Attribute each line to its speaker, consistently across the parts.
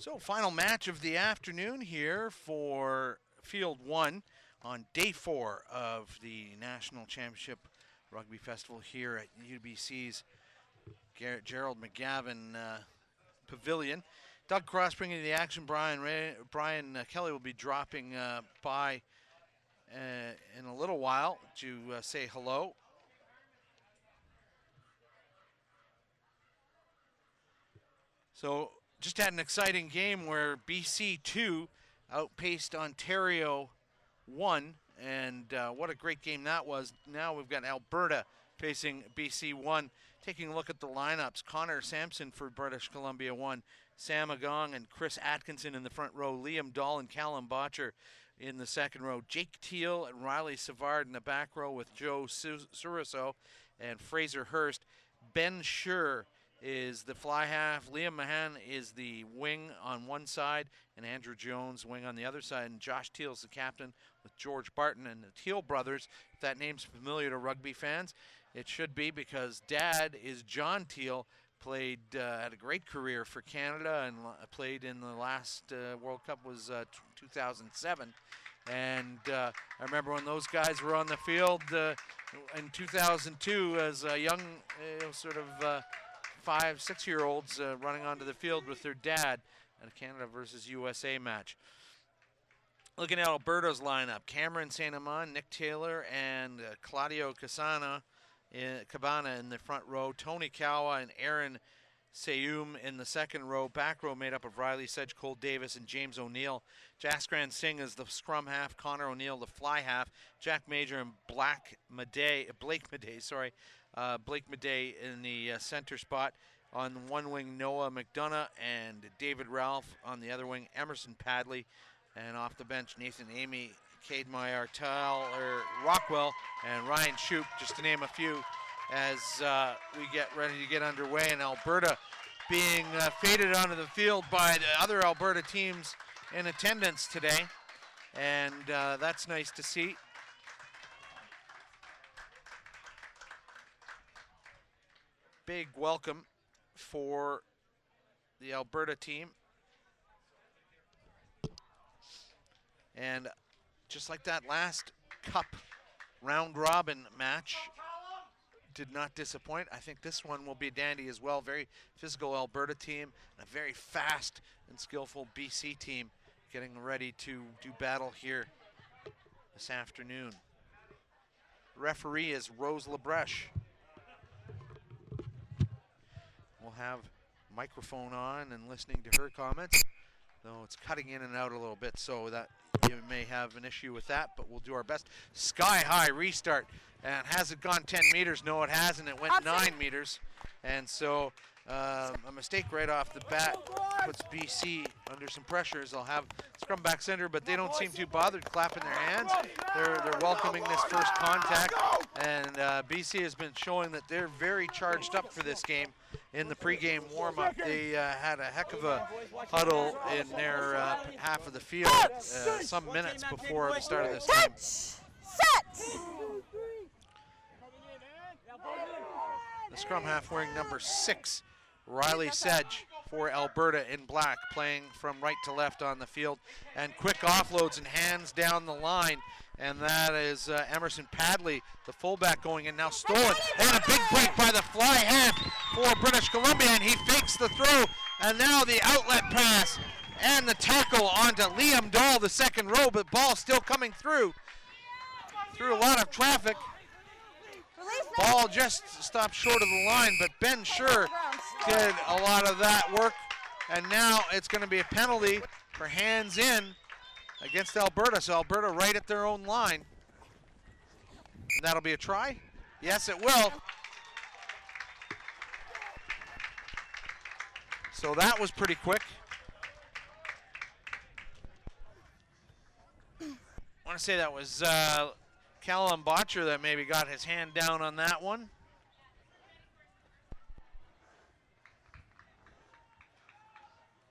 Speaker 1: So final match of the afternoon here for Field 1 on day 4 of the National Championship Rugby Festival here at UBC's Gerald McGavin Pavilion. Doug Cross bringing the action. Brian Kelly will be dropping by in a little while to say hello. So just had an exciting game where BC 2 outpaced Ontario 1, and what a great game that was. Now we've got Alberta facing BC 1. Taking a look at the lineups, Connor Sampson for British Columbia 1, Sam Agong and Chris Atkinson in the front row, Liam Dahl and Callum Botcher in the second row, Jake Teal and Riley Savard in the back row with Joe Suriso and Fraser Hurst. Ben Schur is the fly half, Liam Mahan is the wing on one side, and Andrew Jones wing on the other side, and Josh Teal's the captain with George Barton. And the Teal brothers, if that name's familiar to rugby fans, it should be, because dad is John Teal, had a great career for Canada and played in the last World Cup was 2007. And I remember when those guys were on the field in 2002 as a young sort of 5-6-year-olds running onto the field with their dad at a Canada versus USA match. Looking at Alberta's lineup, Cameron St. Amand, Nick Taylor, and Claudio Cabana in the front row, Tony Kawa and Aaron Seyoum in the second row. Back row made up of Riley Sedge, Cole Davis, and James O'Neill. Jaskran Singh is the scrum half, Connor O'Neill the fly half, Jack Major and Blake Madej in the center spot. On one wing, Noah McDonough and David Ralph. On the other wing, Emerson Padley. And off the bench, Nathan Amy, Cade Rockwell, and Ryan Shoup, just to name a few, as we get ready to get underway. And Alberta being faded onto the field by the other Alberta teams in attendance today. And that's nice to see. Big welcome for the Alberta team. And just like that last Cup round robin match did not disappoint, I think this one will be dandy as well. Very physical Alberta team and a very fast and skillful BC team getting ready to do battle here this afternoon. Referee is Rose Labreche. We'll have microphone on and listening to her comments, though it's cutting in and out a little bit, so that you may have an issue with that, but we'll do our best. Sky high restart, and has it gone 10 meters? No, it hasn't. It went 9 meters, and so a mistake right off the bat puts BC under some pressures. They'll have scrum back center, but they don't seem too bothered, clapping their hands. They're welcoming this first contact, and BC has been showing that they're very charged up for this game. In the pregame warm-up, they had a heck of a huddle in their half of the field some minutes before the start of this game.
Speaker 2: Set!
Speaker 1: The scrum half wearing number 6, Riley Sedge for Alberta in black, playing from right to left on the field. And quick offloads and hands down the line. And that is Emerson Padley, the fullback, going in now, stolen. And a big break by the fly half for British Columbia, and he fakes the throw. And now the outlet pass and the tackle onto Liam Dahl, the second row, but ball still coming through a lot of traffic. Ball just stopped short of the line, but Ben Schur did a lot of that work. And now it's going to be a penalty for hands in against Alberta. So Alberta right at their own line. And that'll be a try? Yes, it will. So that was pretty quick. I want to say that was Callum Botcher that maybe got his hand down on that one.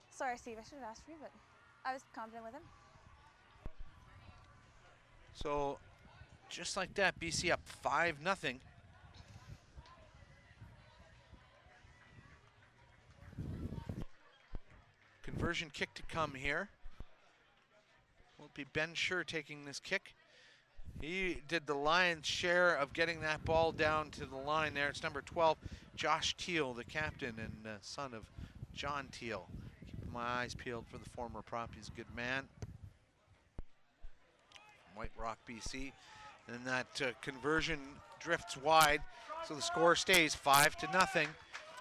Speaker 2: Sorry, Steve, I should have asked for you, but I was confident with him.
Speaker 1: So just like that, BC up 5-0. conversion kick to come here. Will it be Ben Scher taking this kick? He did the lion's share of getting that ball down to the line there. It's number 12, Josh Teal, the captain and son of John Teal. Keeping my eyes peeled for the former prop. He's a good man. White Rock, BC. And that conversion drifts wide, so the score stays 5-0.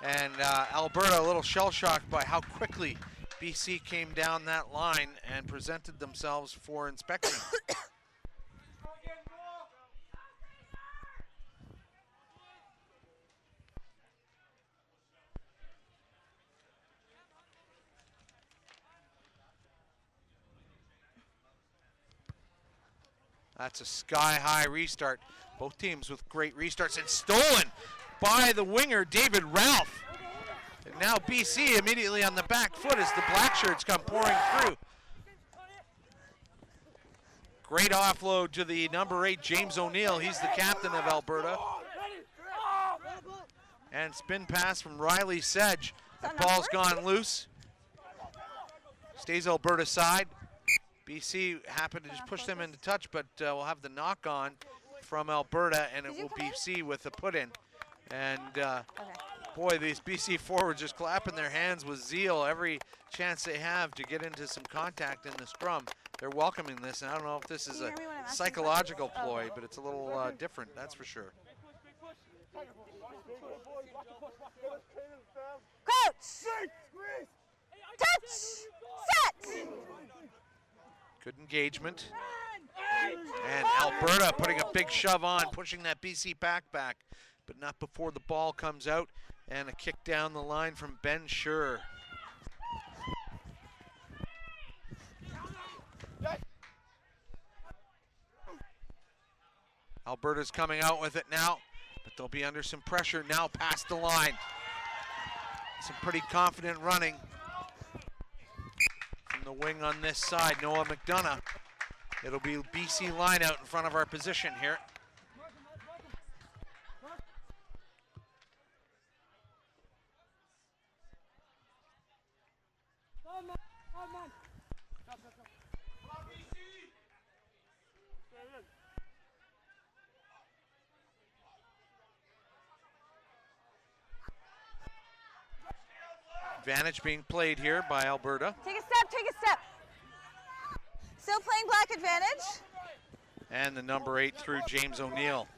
Speaker 1: And Alberta a little shell-shocked by how quickly BC came down that line and presented themselves for inspection. That's a sky-high restart. Both teams with great restarts, and stolen by the winger, David Ralph. And now BC immediately on the back foot as the black shirts come pouring through. Great offload to the number 8, James O'Neill. He's the captain of Alberta. And spin pass from Riley Sedge. That ball's gone loose. Stays Alberta side. BC happened to just push them into touch, but we'll have the knock on from Alberta, and it will be BC with the put in. And boy, these BC forwards just clapping their hands with zeal every chance they have to get into some contact in the scrum. They're welcoming this, and I don't know if this is a psychological ploy, but it's a little different, that's for sure.
Speaker 2: Coach! Touch! Set!
Speaker 1: Good engagement. And Alberta putting a big shove on, pushing that BC pack back, but not before the ball comes out. And a kick down the line from Ben Scher. Alberta's coming out with it now, but they'll be under some pressure now past the line. Some pretty confident running from the wing on this side, Noah McDonough. It'll be BC line out in front of our position here. Advantage being played here by Alberta.
Speaker 2: Take a step, take a step. Still playing black advantage.
Speaker 1: And the number 8 through James O'Neill.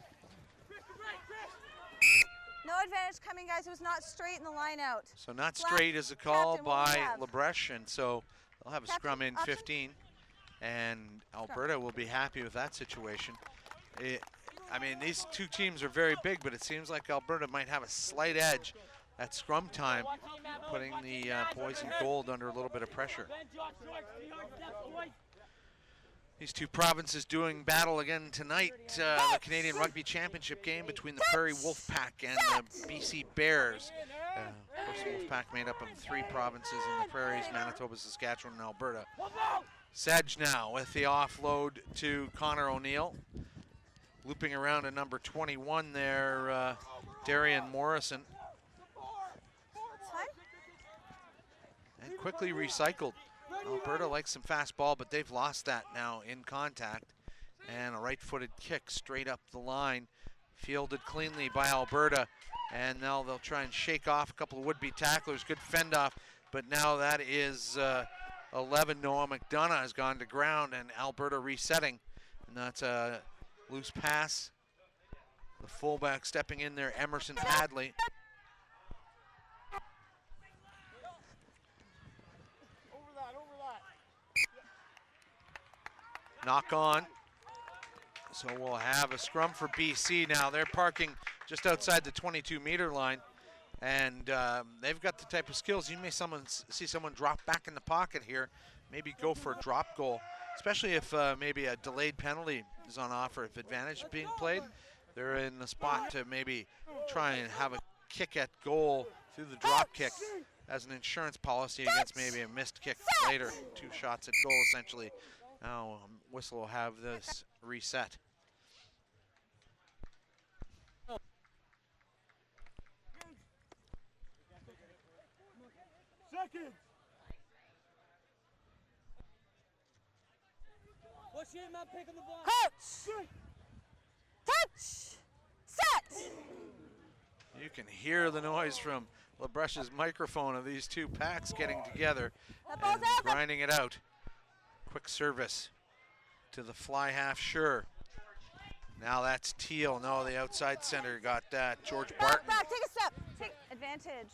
Speaker 2: No advantage coming, guys. It was not straight in the line out.
Speaker 1: So not straight is a call
Speaker 2: Captain, what do we
Speaker 1: by
Speaker 2: have?
Speaker 1: Lebrecht, and so they'll have a
Speaker 2: Captain,
Speaker 1: scrum in
Speaker 2: option?
Speaker 1: 15. And Alberta will be happy with that situation. I mean, these two teams are very big, but it seems like Alberta might have a slight edge at scrum time, putting the boys in gold under a little bit of pressure. These two provinces doing battle again tonight, the Canadian Rugby Championship game between the Prairie Wolfpack and the BC Bears. Of course, the Wolfpack made up of 3 provinces in the Prairies, Manitoba, Saskatchewan, and Alberta. Sedge now with the offload to Connor O'Neill. Looping around to number 21 there, Darian Morrison. And quickly recycled. Alberta likes some fast ball, but they've lost that now in contact. And a right-footed kick straight up the line, fielded cleanly by Alberta. And now they'll try and shake off a couple of would-be tacklers. Good fend-off, but now that is 11. Noah McDonough has gone to ground, and Alberta resetting. And that's a loose pass. The fullback stepping in there, Emerson Padley. Knock on. So we'll have a scrum for BC now. They're parking just outside the 22-meter line, and they've got the type of skills. You may see someone drop back in the pocket here, maybe go for a drop goal, especially if maybe a delayed penalty is on offer. If advantage is being played, they're in the spot to maybe try and have a kick at goal through the drop kick as an insurance policy against maybe a missed kick later. 2 shots at goal, essentially. Now whistle will have this reset.
Speaker 2: Coach. Touch. Set.
Speaker 1: You can hear the noise from LaBrush's microphone of these two packs getting together and grinding it out. Quick service to the fly half, sure. Now that's Teal. No, the outside center got that. George Barton.
Speaker 2: Back, take a step. Take advantage.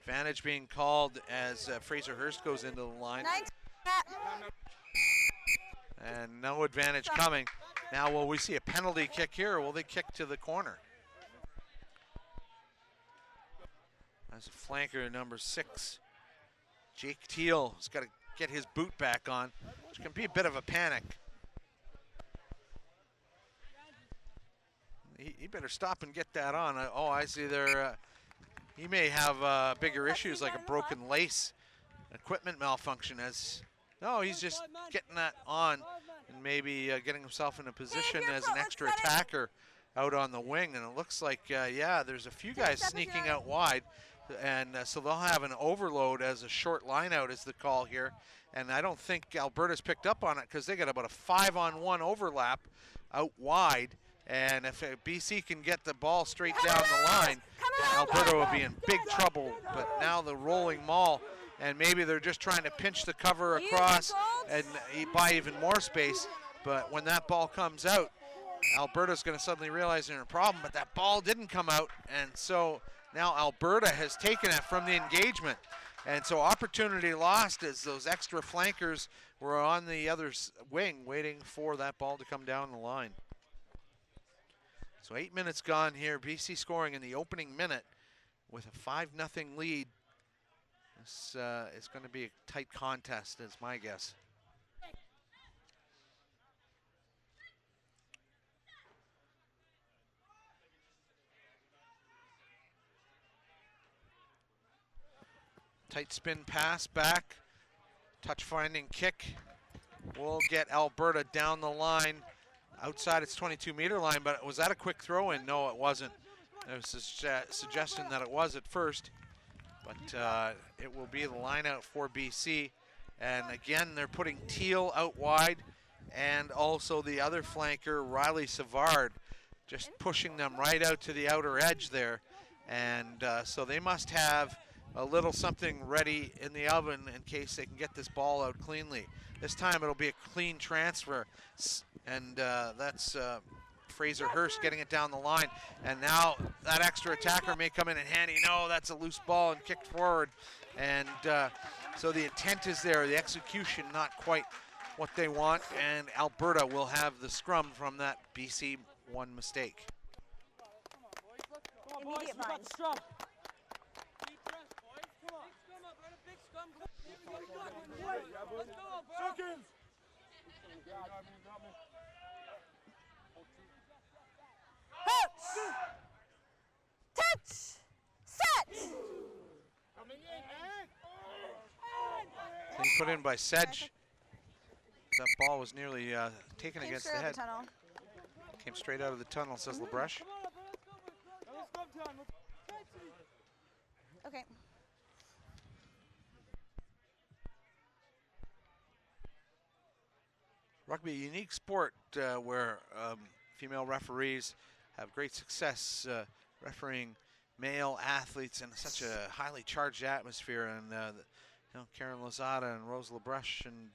Speaker 1: Advantage being called as Fraser Hurst goes into the line. And no advantage coming. Now will we see a penalty kick here, or will they kick to the corner? As a flanker, number 6, Jake Teal has got to get his boot back on, which can be a bit of a panic. He better stop and get that on. Oh, I see there. He may have bigger issues like a broken lace, equipment malfunction. No, he's just getting that on and maybe getting himself in a position as an extra attacker out on the wing. And it looks like, yeah, there's a few guys sneaking out wide. And so they'll have an overload as a short line out is the call here. And I don't think Alberta's picked up on it because they got about a 5-on-1 overlap out wide. And if BC can get the ball straight down the line, Alberta will be in big trouble. But now the rolling maul, and maybe they're just trying to pinch the cover across and buy even more space. But when that ball comes out, Alberta's going to suddenly realize they're in a problem. But that ball didn't come out, and so now Alberta has taken it from the engagement. And so opportunity lost as those extra flankers were on the other wing waiting for that ball to come down the line. So 8 minutes gone here. BC scoring in the opening minute with a 5-0 lead. This is going to be a tight contest, is my guess. Tight spin pass back. Touch finding kick. Will get Alberta down the line. Outside its 22-meter line, but was that a quick throw in? No, it wasn't. There was a suggestion that it was at first, but it will be the line out for BC. And again, they're putting Teal out wide and also the other flanker, Riley Savard, just pushing them right out to the outer edge there. And so they must have a little something ready in the oven in case they can get this ball out cleanly. This time it'll be a clean transfer. And that's Fraser Hurst getting it down the line. And now that extra attacker may come in handy. No, that's a loose ball and kicked forward. And so the intent is there, the execution not quite what they want. And Alberta will have the scrum from that BC one mistake.
Speaker 2: Immediate bind. Touch! Set!
Speaker 1: Thing put in by Sedge. That ball was nearly taken against the head. Came straight out of the tunnel, says LaBrush.
Speaker 2: Okay.
Speaker 1: Rugby, a unique sport where female referees have great success refereeing male athletes in such a highly charged atmosphere. And you know, Karen Lozada and Rose LaBrush, and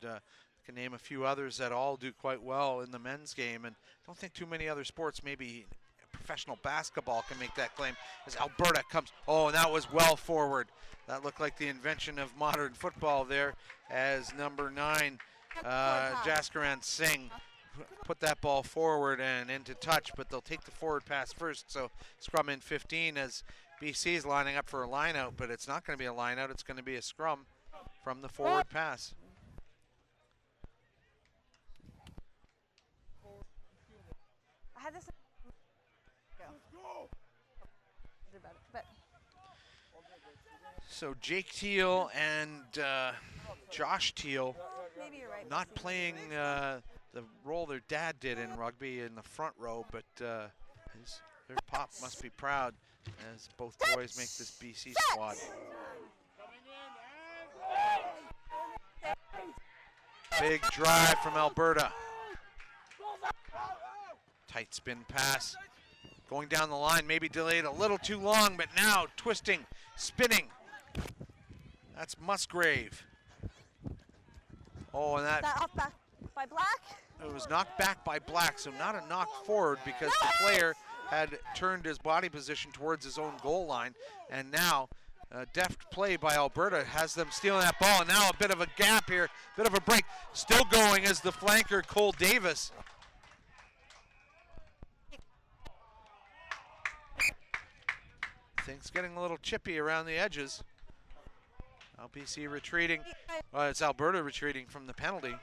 Speaker 1: can name a few others that all do quite well in the men's game. And I don't think too many other sports, maybe professional basketball, can make that claim. As Alberta comes, oh, and that was well forward. That looked like the invention of modern football there, as number 9, Jaskaran Singh put that ball forward and into touch, but they'll take the forward pass first. So scrum in 15 as BC is lining up for a line out, but it's not going to be a line out, it's going to be a scrum from the forward pass.
Speaker 2: I had this. But
Speaker 1: So Jake Teal and Josh Teal
Speaker 2: maybe you're right.
Speaker 1: not playing the role their dad did in rugby in the front row, but their pop must be proud as both boys make this BC squad. Big drive from Alberta. Tight spin pass. Going down the line, maybe delayed a little too long, but now twisting, spinning. That's Musgrave. Oh, and
Speaker 2: Is that off back by Black?
Speaker 1: it was knocked back by Black, so not a knock forward because the player had turned his body position towards his own goal line. And now, deft play by Alberta has them stealing that ball. And now a bit of a gap here, bit of a break. Still going is the flanker, Cole Davis. Things getting a little chippy around the edges. LBC retreating. It's Alberta retreating from the penalty.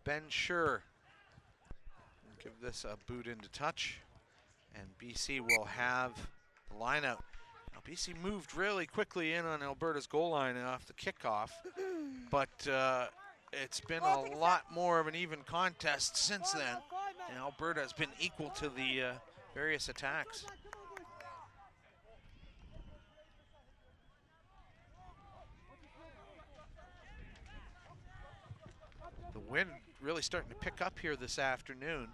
Speaker 1: Ben Sure give this a boot into touch, and BC will have the line out. Now BC moved really quickly in on Alberta's goal line off the kickoff, but it's been a lot more of an even contest since then, and Alberta has been equal to the various attacks. The wind really starting to pick up here this afternoon,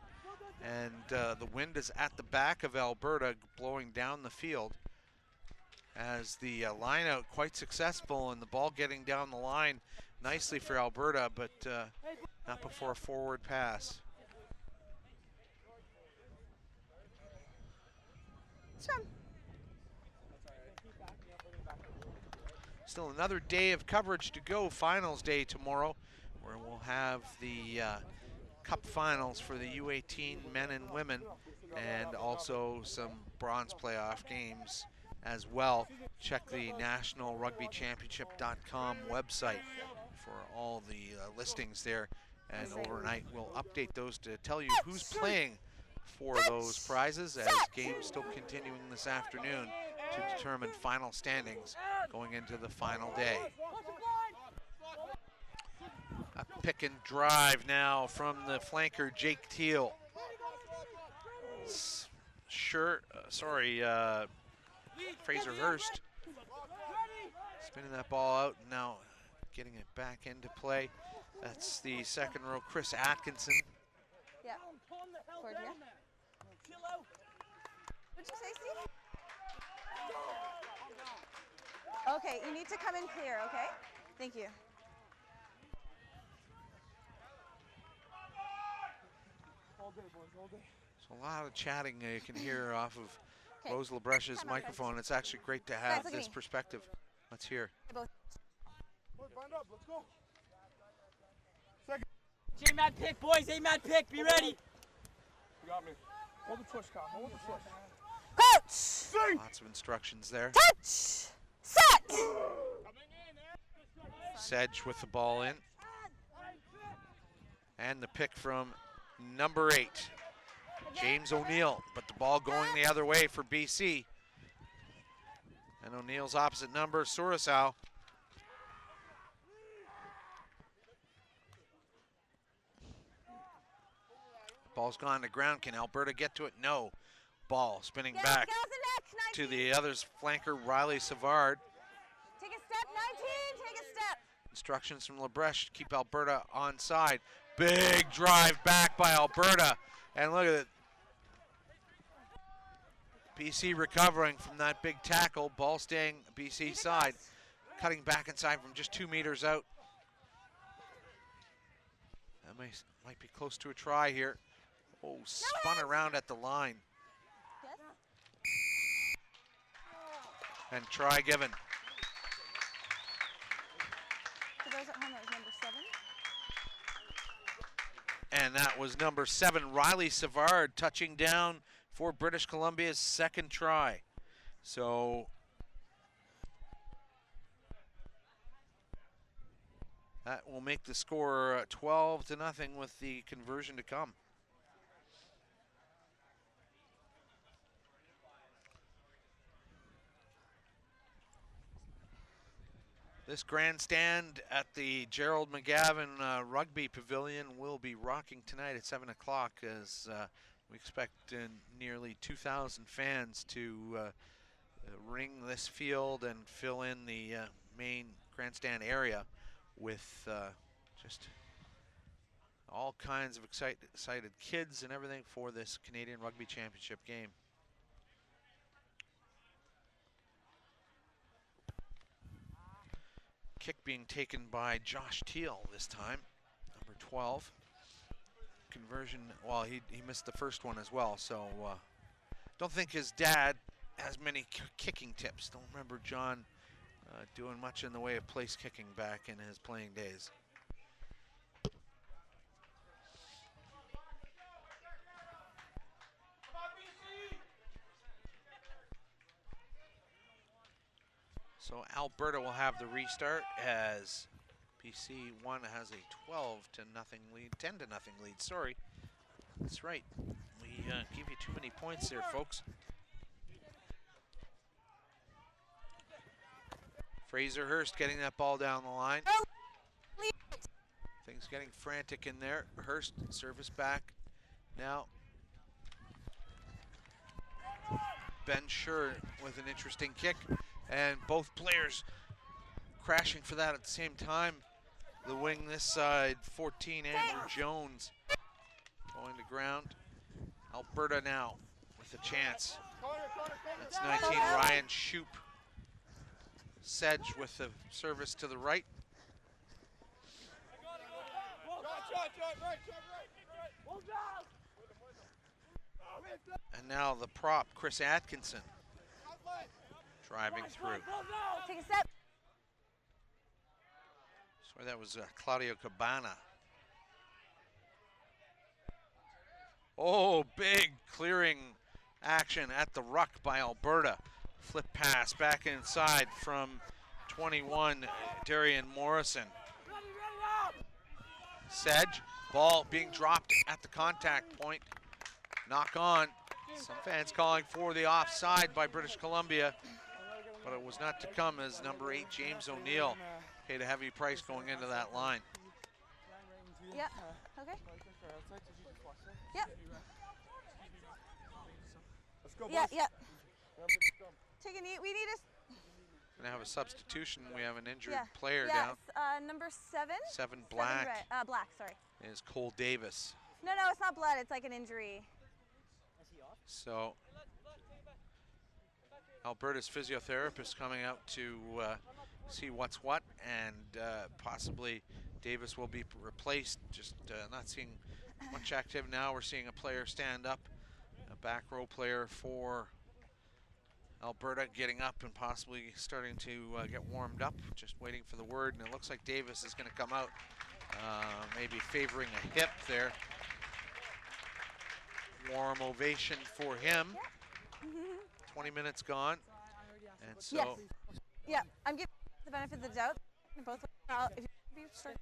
Speaker 1: and the wind is at the back of Alberta blowing down the field as the line out quite successful, and the ball getting down the line nicely for Alberta, but not before a forward pass. Still another day of coverage to go. Finals day tomorrow, where we'll have the Cup finals for the U18 men and women, and also some bronze playoff games as well. Check the nationalrugbychampionship.com website for all the listings there, and overnight we'll update those to tell you who's playing for those prizes, as games still continuing this afternoon to determine final standings going into the final day. A pick and drive now from the flanker, Jake Teal. Fraser Hurst spinning that ball out, and now getting it back into play. That's the second row, Chris Atkinson.
Speaker 2: Yeah. Forward here. What'd you say, Steve? Okay, you need to come in clear, okay? Thank you.
Speaker 1: So a lot of chatting you can hear off of Rose LaBreche's microphone. It's actually great to have this perspective. Let's hear.
Speaker 3: J-Mad pick, boys. A-Mad pick. Be ready.
Speaker 4: You got me. Hold the tush, Kyle. Hold the tush.
Speaker 2: Coach!
Speaker 1: Lots of instructions there.
Speaker 2: Touch! Set!
Speaker 1: Sedge with the ball in. And the pick from number 8, James O'Neill, but the ball going the other way for BC. And O'Neill's opposite number, Surasau. Ball's gone to ground. Can Alberta get to it? No. Ball spinning back to the other's flanker, Riley Savard.
Speaker 2: Take a step, 19, take a step.
Speaker 1: Instructions from LaBreche to keep Alberta onside. Big drive back by Alberta. And look at it. BC recovering from that big tackle. Ball staying BC side. Cutting back inside from just 2 meters out. That might be close to a try here. Oh, spun around at the line.
Speaker 2: Yes.
Speaker 1: And try given.
Speaker 2: For those at home, that was number 7.
Speaker 1: And that was number 7, Riley Savard, touching down for British Columbia's second try. So that will make the score 12-0 with the conversion to come. This grandstand at the Gerald McGavin Rugby Pavilion will be rocking tonight at 7 o'clock as We expect nearly 2,000 fans to ring this field and fill in the main grandstand area with just all kinds of excited kids and everything for this Canadian Rugby Championship game. Kick being taken by Josh Teal this time, number 12. Conversion, well, he missed the first one as well, so don't think his dad has many kicking tips. Don't remember John doing much in the way of place kicking back in his playing days. So Alberta will have the restart as BC 1 has a 12-0 lead, 10-0 lead, sorry. That's right, we give you too many points there, folks. Fraser Hurst getting that ball down the line. Things getting frantic in there. Hurst, service back. Now, Ben Schur with an interesting kick. And both players crashing for that at the same time. The wing this side, 14, Andrew Jones going to ground. Alberta now with a chance. That's 19, Ryan Shoup. Sedge with the service to the right. And now the prop, Chris Atkinson, driving through.
Speaker 2: Take a step.
Speaker 1: Sorry, that was Claudio Cabana. Oh, big clearing action at the ruck by Alberta. Flip pass back inside from 21, Darian Morrison. Sedge, ball being dropped at the contact point. Knock on. Some fans calling for the offside by British Columbia, but it was not to come as number 8, James O'Neill, paid a heavy price going into that line.
Speaker 2: Yep. Okay. Yep.
Speaker 4: Let's go, boys.
Speaker 2: Yeah. Yeah. Take a knee. We need a.
Speaker 1: Gonna have a substitution. We have an injured
Speaker 2: Yeah.
Speaker 1: player
Speaker 2: Yeah.
Speaker 1: down.
Speaker 2: Number 7.
Speaker 1: 7 Black
Speaker 2: 7 red. Black. Sorry.
Speaker 1: is Cole Davis.
Speaker 2: No, it's not blood. It's like an injury.
Speaker 1: So Alberta's physiotherapist coming out to see what's what, and possibly Davis will be replaced. Just not seeing much activity now. We're seeing a player stand up, a back row player for Alberta getting up and possibly starting to get warmed up, just waiting for the word, and it looks like Davis is going to come out, maybe favoring a hip there. Warm ovation for him. 20 minutes gone, and so
Speaker 2: Yes. Yeah. I'm giving the benefit of the doubt. Both. If you be start.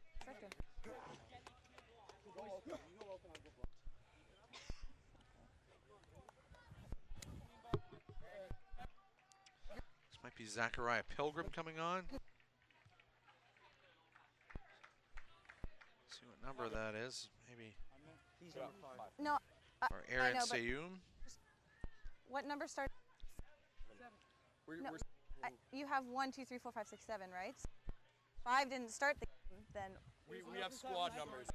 Speaker 1: this might be Zachariah Pilgrim coming on. See what number that is. Maybe.
Speaker 2: No.
Speaker 1: Or Aaron
Speaker 2: know, but-
Speaker 1: Seyum.
Speaker 2: What number starts? No, you have 1, 2, 3, 4, 5, 6, 7, right? 5 didn't start the game, then.
Speaker 4: We have squad numbers.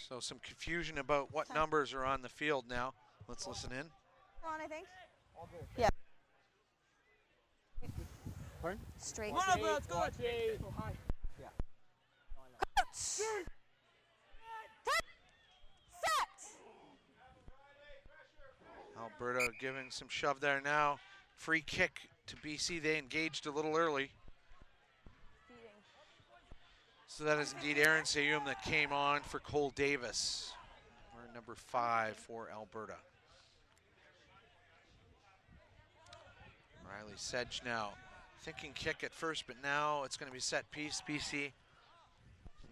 Speaker 1: So some confusion about what numbers are on the field now. Let's listen in.
Speaker 2: On, I think. Yeah.
Speaker 4: Pardon?
Speaker 2: Straight.
Speaker 3: Let's go.
Speaker 2: Set.
Speaker 1: Alberta giving some shove there now. Free kick to BC. They engaged a little early. So that is indeed Aaron Seyum that came on for Cole Davis. We're number 5 for Alberta. Riley Sedge now thinking kick at first, but now it's going to be set piece. BC,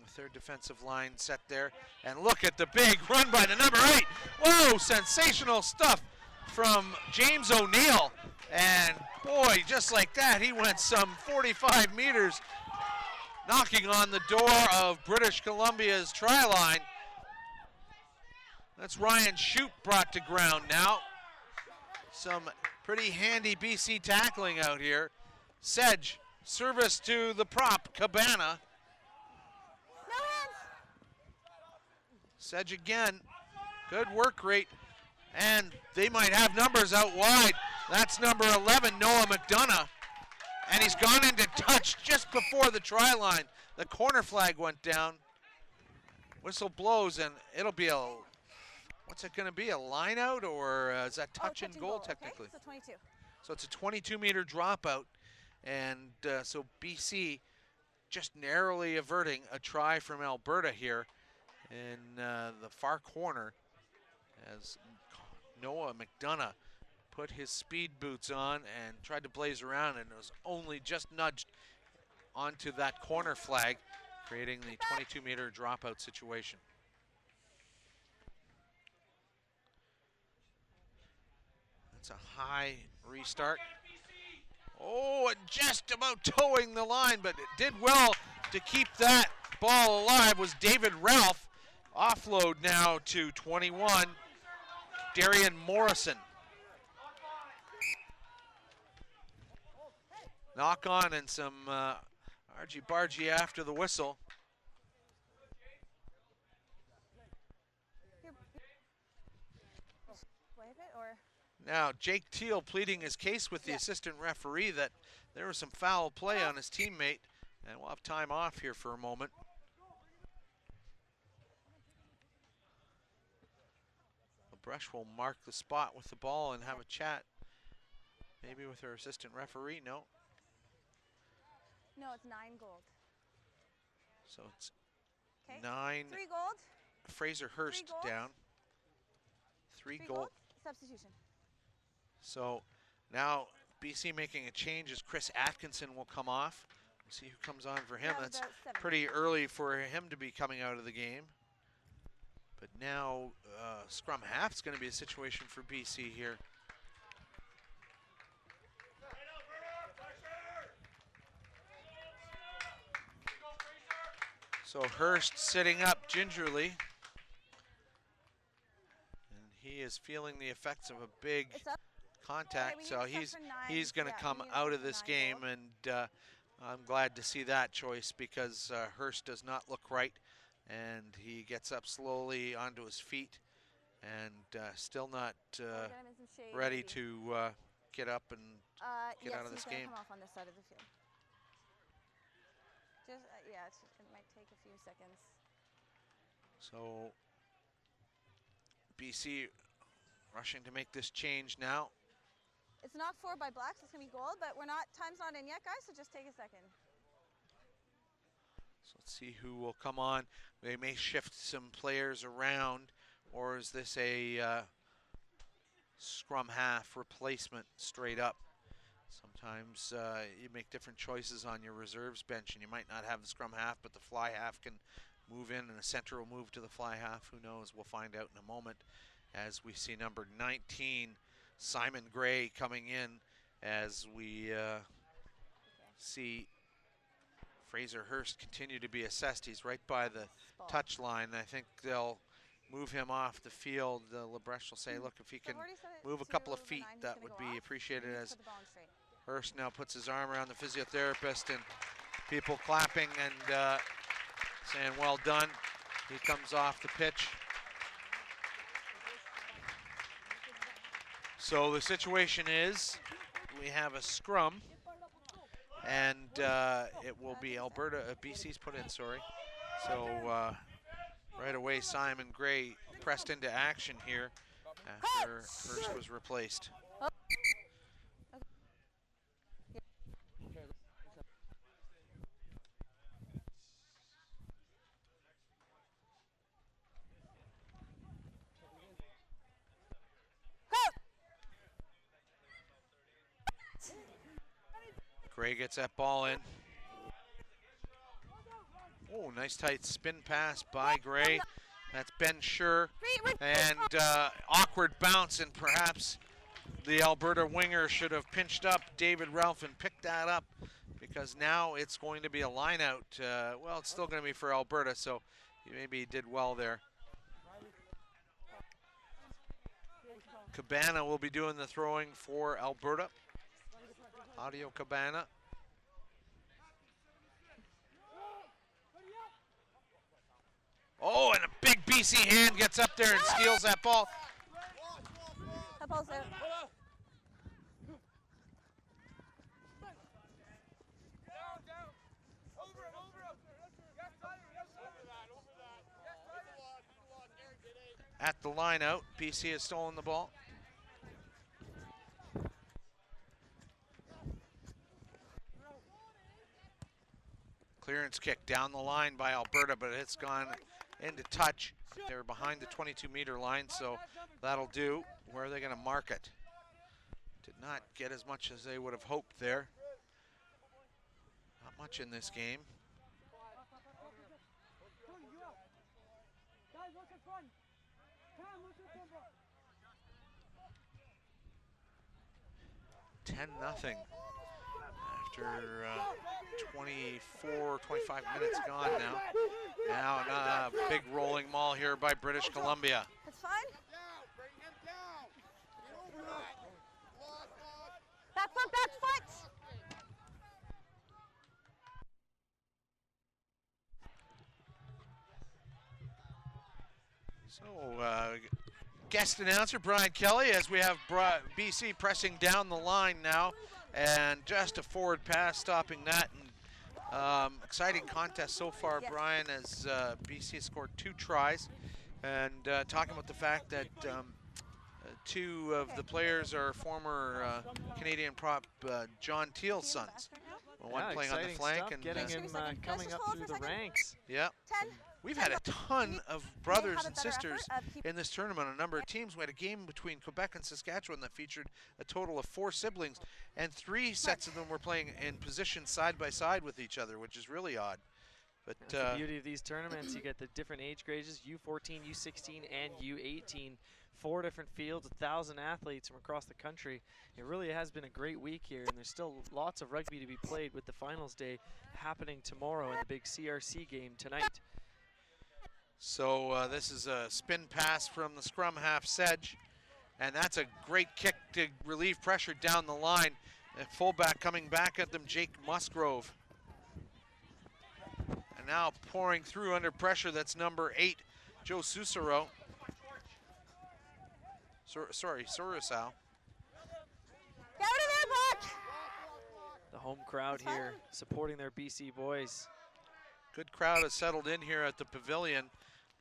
Speaker 1: the third defensive line set there. And look at the big run by the number 8. Whoa, sensational stuff from James O'Neill. And boy, just like that, he went some 45 meters, knocking on the door of British Columbia's try line. That's Ryan Shoup brought to ground now. Some pretty handy BC tackling out here. Sedge, service to the prop, Cabana.
Speaker 2: No hands.
Speaker 1: Sedge again, good work rate. And they might have numbers out wide. That's number 11, Noah McDonough. And he's gone into touch just before the try line. The corner flag went down. Whistle blows, and it'll be a, what's it going to be, a line out, or is that touch and goal technically?
Speaker 2: Okay, so 22.
Speaker 1: So it's a 22-meter dropout, and so BC just narrowly averting a try from Alberta here in the far corner as Noah McDonough put his speed boots on and tried to blaze around, and it was only just nudged onto that corner flag, creating the 22-meter dropout situation. That's a high restart. Oh, and just about towing the line, but it did well to keep that ball alive was David Ralph. Offload now to 21, Darian Morrison. Knock on and some argy-bargy after the whistle.
Speaker 2: Wave it or?
Speaker 1: Now, Jake Teal pleading his case with the assistant referee that there was some foul play on his teammate, and we'll have time off here for a moment. LaBrush will mark the spot with the ball and have a chat, maybe with her assistant referee. No.
Speaker 2: No, it's 9 gold.
Speaker 1: So it's
Speaker 2: Okay.
Speaker 1: 9.
Speaker 2: 3 gold.
Speaker 1: Fraser Hurst
Speaker 2: gold.
Speaker 1: down. 3 gold.
Speaker 2: Substitution.
Speaker 1: So now BC making a change as Chris Atkinson will come off. We'll see who comes on for him.
Speaker 2: That was
Speaker 1: That's
Speaker 2: about 7.
Speaker 1: pretty early for him to be coming out of the game. But now scrum half is going to be a situation for BC here. So Hurst sitting up gingerly. And he is feeling the effects of a big
Speaker 2: It's up.
Speaker 1: contact,
Speaker 2: Okay, we
Speaker 1: so
Speaker 2: need to set for 9.
Speaker 1: he's going to
Speaker 2: Yeah,
Speaker 1: come
Speaker 2: we need to
Speaker 1: out
Speaker 2: set
Speaker 1: of
Speaker 2: for
Speaker 1: this
Speaker 2: 9
Speaker 1: game,
Speaker 2: gold.
Speaker 1: and I'm glad to see that choice because Hurst does not look right, and he gets up slowly onto his feet and still not
Speaker 2: We're gonna miss some shade,
Speaker 1: ready
Speaker 2: maybe.
Speaker 1: to get up and get
Speaker 2: yes,
Speaker 1: out of
Speaker 2: he's
Speaker 1: this
Speaker 2: gonna
Speaker 1: game.
Speaker 2: come off on this side of the field. Just yeah, it might take a few seconds.
Speaker 1: So BC rushing to make this change now.
Speaker 2: It's not 4 by blacks. It's gonna be gold, but time's not in yet, guys. So just take a second.
Speaker 1: So let's see who will come on. They may shift some players around, or is this a scrum half replacement straight up? Sometimes you make different choices on your reserves bench, and you might not have the scrum half, but the fly half can move in, and the center will move to the fly half. Who knows? We'll find out in a moment as we see number 19, Simon Gray, coming in as we see Fraser Hurst continue to be assessed. He's right by the touch line. I think they'll move him off the field. LaBrush will say, look, if he
Speaker 2: So
Speaker 1: can
Speaker 2: I've already set it
Speaker 1: move a
Speaker 2: to
Speaker 1: couple of
Speaker 2: the
Speaker 1: feet,
Speaker 2: 9, he's
Speaker 1: that
Speaker 2: gonna
Speaker 1: would
Speaker 2: go
Speaker 1: be
Speaker 2: off.
Speaker 1: appreciated,
Speaker 2: He needs
Speaker 1: as
Speaker 2: to put the ball in straight.
Speaker 1: Hurst now puts his arm around the physiotherapist and people clapping and saying, well done. He comes off the pitch. So the situation is we have a scrum, and it will be Alberta, BC's put in, sorry. So right away Simon Gray pressed into action here after Hurst was replaced. Gray gets that ball in. Oh, nice tight spin pass by Gray. That's Ben Schur. And awkward bounce, and perhaps the Alberta winger should have pinched up David Ralph and picked that up, because now it's going to be a line out. Well, it's still going to be for Alberta, so he maybe did well there. Cabana will be doing the throwing for Alberta. Audio Cabana. Oh, and a big BC hand gets up there and steals that ball.
Speaker 2: That ball's there.
Speaker 1: At the line out, BC has stolen the ball. Clearance kick down the line by Alberta, but it's gone into touch. They're behind the 22-meter line, so that'll do. Where are they going to mark it? Did not get as much as they would have hoped there. Not much in this game. Ten nothing after 24, 25 minutes gone now. Now a big rolling maul here by British Columbia.
Speaker 2: That's fine. Back foot, back foot.
Speaker 1: So guest announcer Brian Kelly, as we have BC pressing down the line now, and just a forward pass stopping that. And exciting contest so far,
Speaker 2: Yes.
Speaker 1: Brian, as BC scored 2 tries, and talking about the fact that 2 of the players are former Canadian prop John Teal's sons. One playing on the flank
Speaker 5: stuff,
Speaker 1: and
Speaker 5: getting him coming up through the ranks.
Speaker 1: yeah.
Speaker 2: 10.
Speaker 1: We've had a ton of brothers and sisters in this tournament, a number of teams. We had a game between Quebec and Saskatchewan that featured a total of 4 siblings, and 3 sets of them were playing in position side by side with each other, which is really odd. But
Speaker 5: That's the beauty of these tournaments. You get the different age grades, U14, U16, and U18. 4 different fields, 1,000 athletes from across the country. It really has been a great week here, and there's still lots of rugby to be played with the finals day happening tomorrow and the big CRC game tonight.
Speaker 1: So this is a spin pass from the scrum half Sedge, and that's a great kick to relieve pressure down the line. A fullback coming back at them, Jake Musgrove. And now pouring through under pressure, that's number 8, Joe Susero. Sorry, Sorosal.
Speaker 2: Get out of there, Buck!
Speaker 5: The home crowd here supporting their BC boys.
Speaker 1: Good crowd has settled in here at the pavilion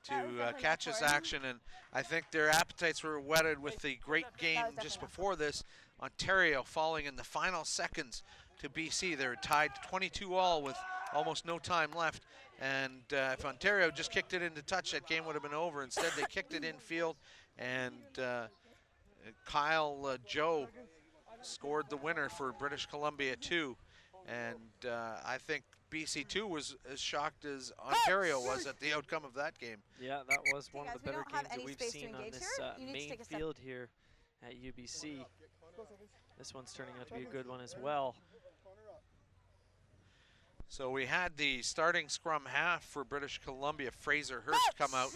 Speaker 1: to catch this action, and I think their appetites were whetted with the great game just before this. Ontario falling in the final seconds to BC. They're tied 22-all with almost no time left, and if Ontario just kicked it into touch, that game would have been over. Instead, they kicked it infield, and Kyle Joe scored the winner for British Columbia 2, and I think BC 2 was as shocked as Ontario was at the outcome of that game.
Speaker 5: Yeah, that was one of the better games that we've
Speaker 2: space to
Speaker 5: seen on
Speaker 2: engage
Speaker 5: this
Speaker 2: here. You need to
Speaker 5: main
Speaker 2: take a step.
Speaker 5: field here at UBC. This one's turning out to be a good one as well.
Speaker 1: So we had the starting scrum half for British Columbia, Fraser Hurst, come out,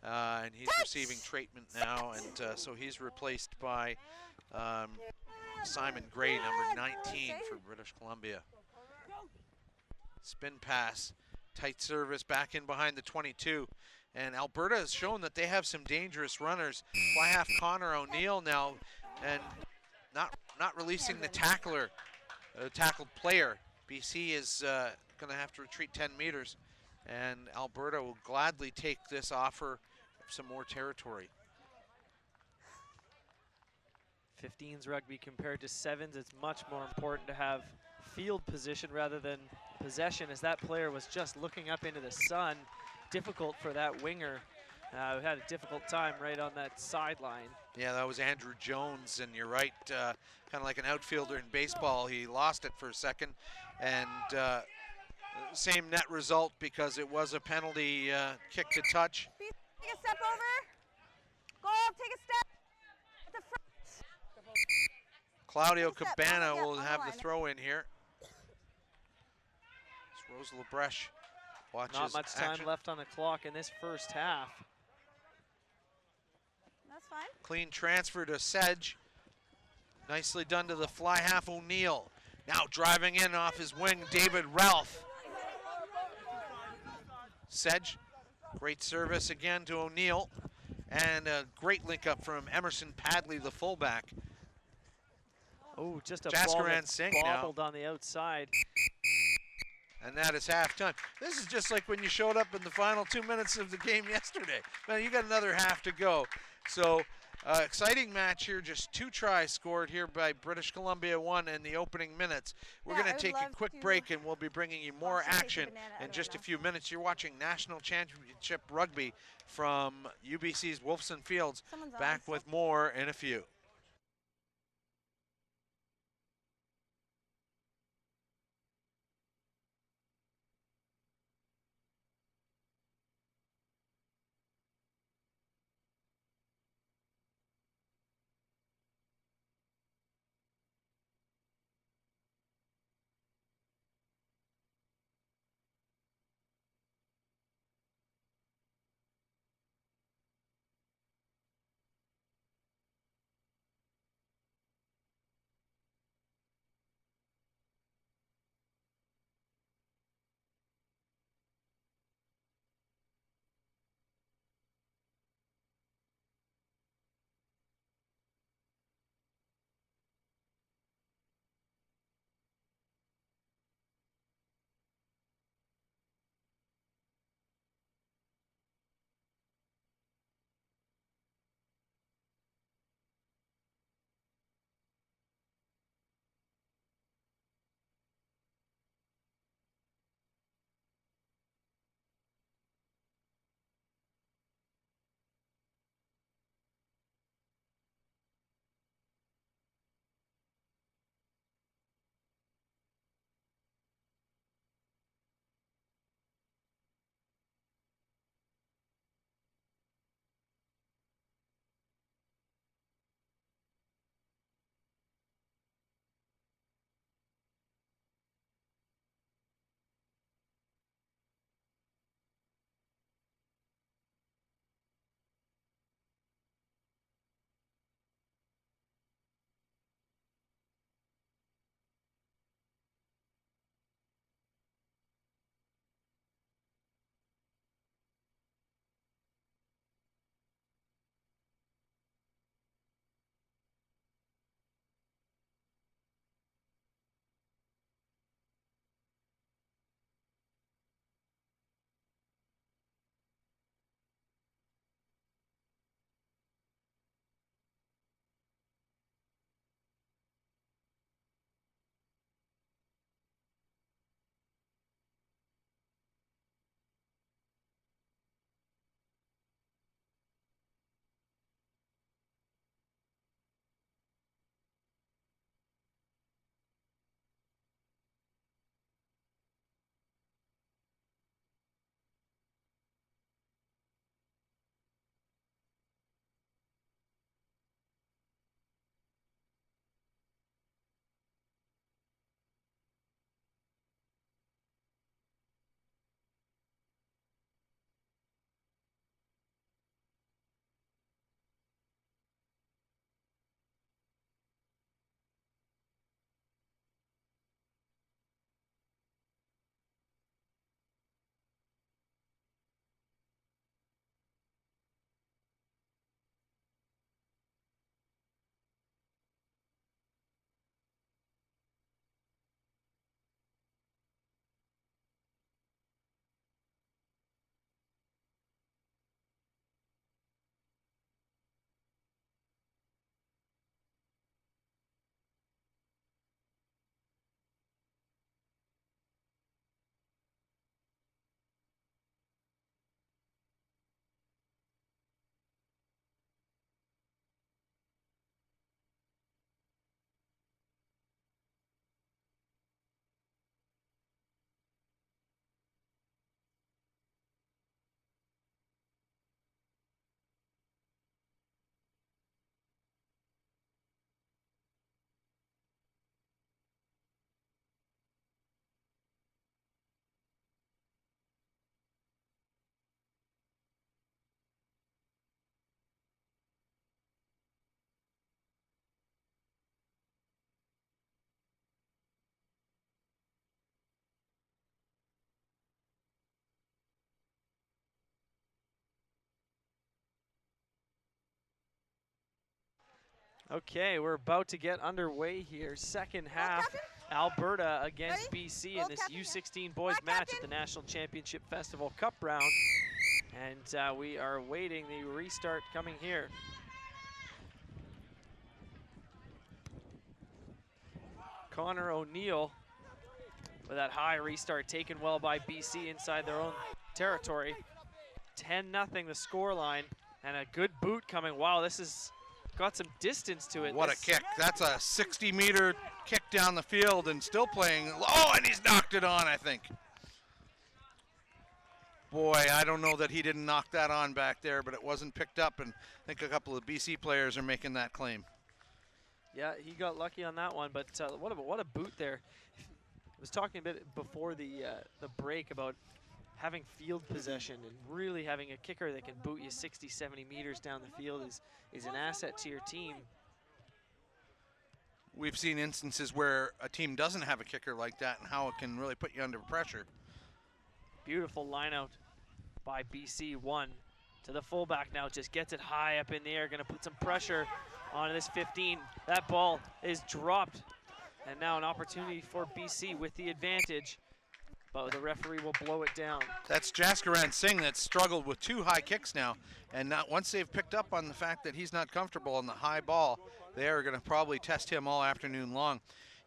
Speaker 1: and he's receiving treatment now, and so he's replaced by Simon Gray, number 19 for British Columbia. Spin pass, tight service back in behind the 22, and Alberta has shown that they have some dangerous runners. Fly half Connor O'Neill now, and not releasing the tackler, tackled player. BC is going to have to retreat 10 meters, and Alberta will gladly take this offer of some more territory.
Speaker 5: 15s rugby compared to 7s, it's much more important to have field position rather than possession, as that player was just looking up into the sun. Difficult for that winger who had a difficult time right on that sideline.
Speaker 1: Yeah, that was Andrew Jones, and you're right, kind of like an outfielder in baseball. He lost it for a second, and same net result because it was a penalty kick to touch.
Speaker 2: Take a step over. Go up, take a step. At the front.
Speaker 1: Claudio
Speaker 2: Take a step.
Speaker 1: Cabana
Speaker 2: Yeah,
Speaker 1: will
Speaker 2: on the
Speaker 1: have the
Speaker 2: line.
Speaker 1: throw in here. It's Rose Lebreche watches
Speaker 5: Not much time
Speaker 1: action.
Speaker 5: left on the clock in this first half.
Speaker 2: That's fine.
Speaker 1: Clean transfer to Sedge. Nicely done to the fly half O'Neill. Now driving in off his wing, David Ralph. Sedge, great service again to O'Neill. And a great link up from Emerson Padley, the fullback.
Speaker 5: Oh, just a
Speaker 1: Jaskaran
Speaker 5: ball that
Speaker 1: Singh now.
Speaker 5: bobbled on the outside.
Speaker 1: And that is halftime. This is just like when you showed up in the final 2 minutes of the game yesterday. Man, you got another half to go. So, exciting match here. Just 2 tries scored here by British Columbia 1 in the opening minutes. We're
Speaker 2: Yeah,
Speaker 1: going
Speaker 2: I
Speaker 1: to
Speaker 2: would
Speaker 1: take a
Speaker 2: love
Speaker 1: quick
Speaker 2: to
Speaker 1: break, and we'll be bringing you more
Speaker 2: watch you take the
Speaker 1: action
Speaker 2: banana
Speaker 1: in
Speaker 2: out of
Speaker 1: just
Speaker 2: my
Speaker 1: a few minutes. You're watching National Championship Rugby from UBC's Wolfson Fields.
Speaker 2: Someone's on.
Speaker 1: Back with more in a few.
Speaker 5: Okay, we're about to get underway here. Second half, Alberta against BC in this U16 boys match at the National Championship Festival Cup round. And we are waiting the restart coming here. Connor O'Neill with that high restart taken well by BC inside their own territory. 10-0 the score line, and a good boot coming. Wow, this has got some distance to it.
Speaker 1: What a kick. That's a 60-meter kick down the field and still playing. Oh, and he's knocked it on, I think. Boy, I don't know that he didn't knock that on back there, but it wasn't picked up, and I think a couple of BC players are making that claim.
Speaker 5: Yeah, he got lucky on that one, but what a boot there. I was talking a bit before the break about having field possession and really having a kicker that can boot you 60, 70 meters down the field is an asset to your team.
Speaker 1: We've seen instances where a team doesn't have a kicker like that and how it can really put you under pressure.
Speaker 5: Beautiful line out by BC. One to the fullback now, just gets it high up in the air, gonna put some pressure on this 15. That ball is dropped, and now an opportunity for BC with the advantage, but the referee will blow it down.
Speaker 1: That's Jaskaran Singh that's struggled with 2 high kicks now, and not once they've picked up on the fact that he's not comfortable on the high ball, they are going to probably test him all afternoon long.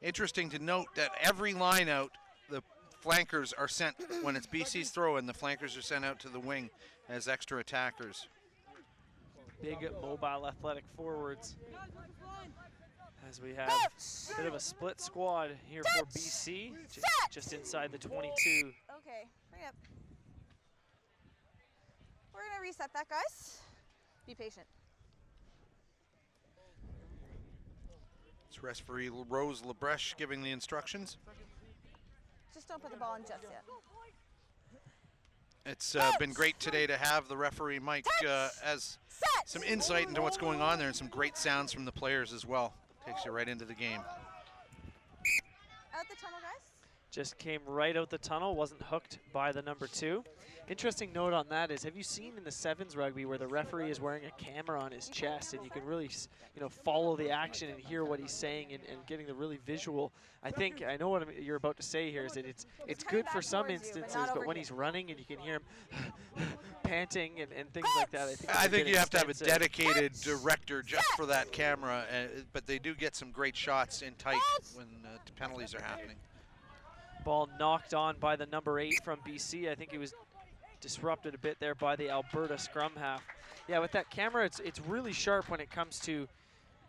Speaker 1: Interesting to note that every line out, the flankers are sent, when it's BC's throw in, the flankers are sent out to the wing as extra attackers.
Speaker 5: Big mobile athletic forwards. As we have a bit of a split squad here for BC, just inside the 22.
Speaker 2: Okay, hurry up. We're gonna reset that, guys. Be patient.
Speaker 1: It's referee Rose Lebreche giving the instructions.
Speaker 2: Just don't put the ball in just yet.
Speaker 1: It's been great today to have the referee Mike as some insight into what's going on there and some great sounds from the players as well. Takes you right into the game.
Speaker 2: Out the tunnel, guys.
Speaker 5: Just came right out the tunnel, wasn't hooked by the number 2. Interesting note on that is, have you seen in the sevens rugby where the referee is wearing a camera on his chest and you can really, follow the action and hear what he's saying and getting the really visual. I know what you're about to say here is that it's good for some instances, but when he's running and you can hear him panting and things like that,
Speaker 1: I think you have to have a dedicated director just for that camera, but they do get some great shots in tight when penalties are happening.
Speaker 5: Ball knocked on by the number 8 from BC. I think he was disrupted a bit there by the Alberta scrum half. Yeah, with that camera, it's really sharp when it comes to,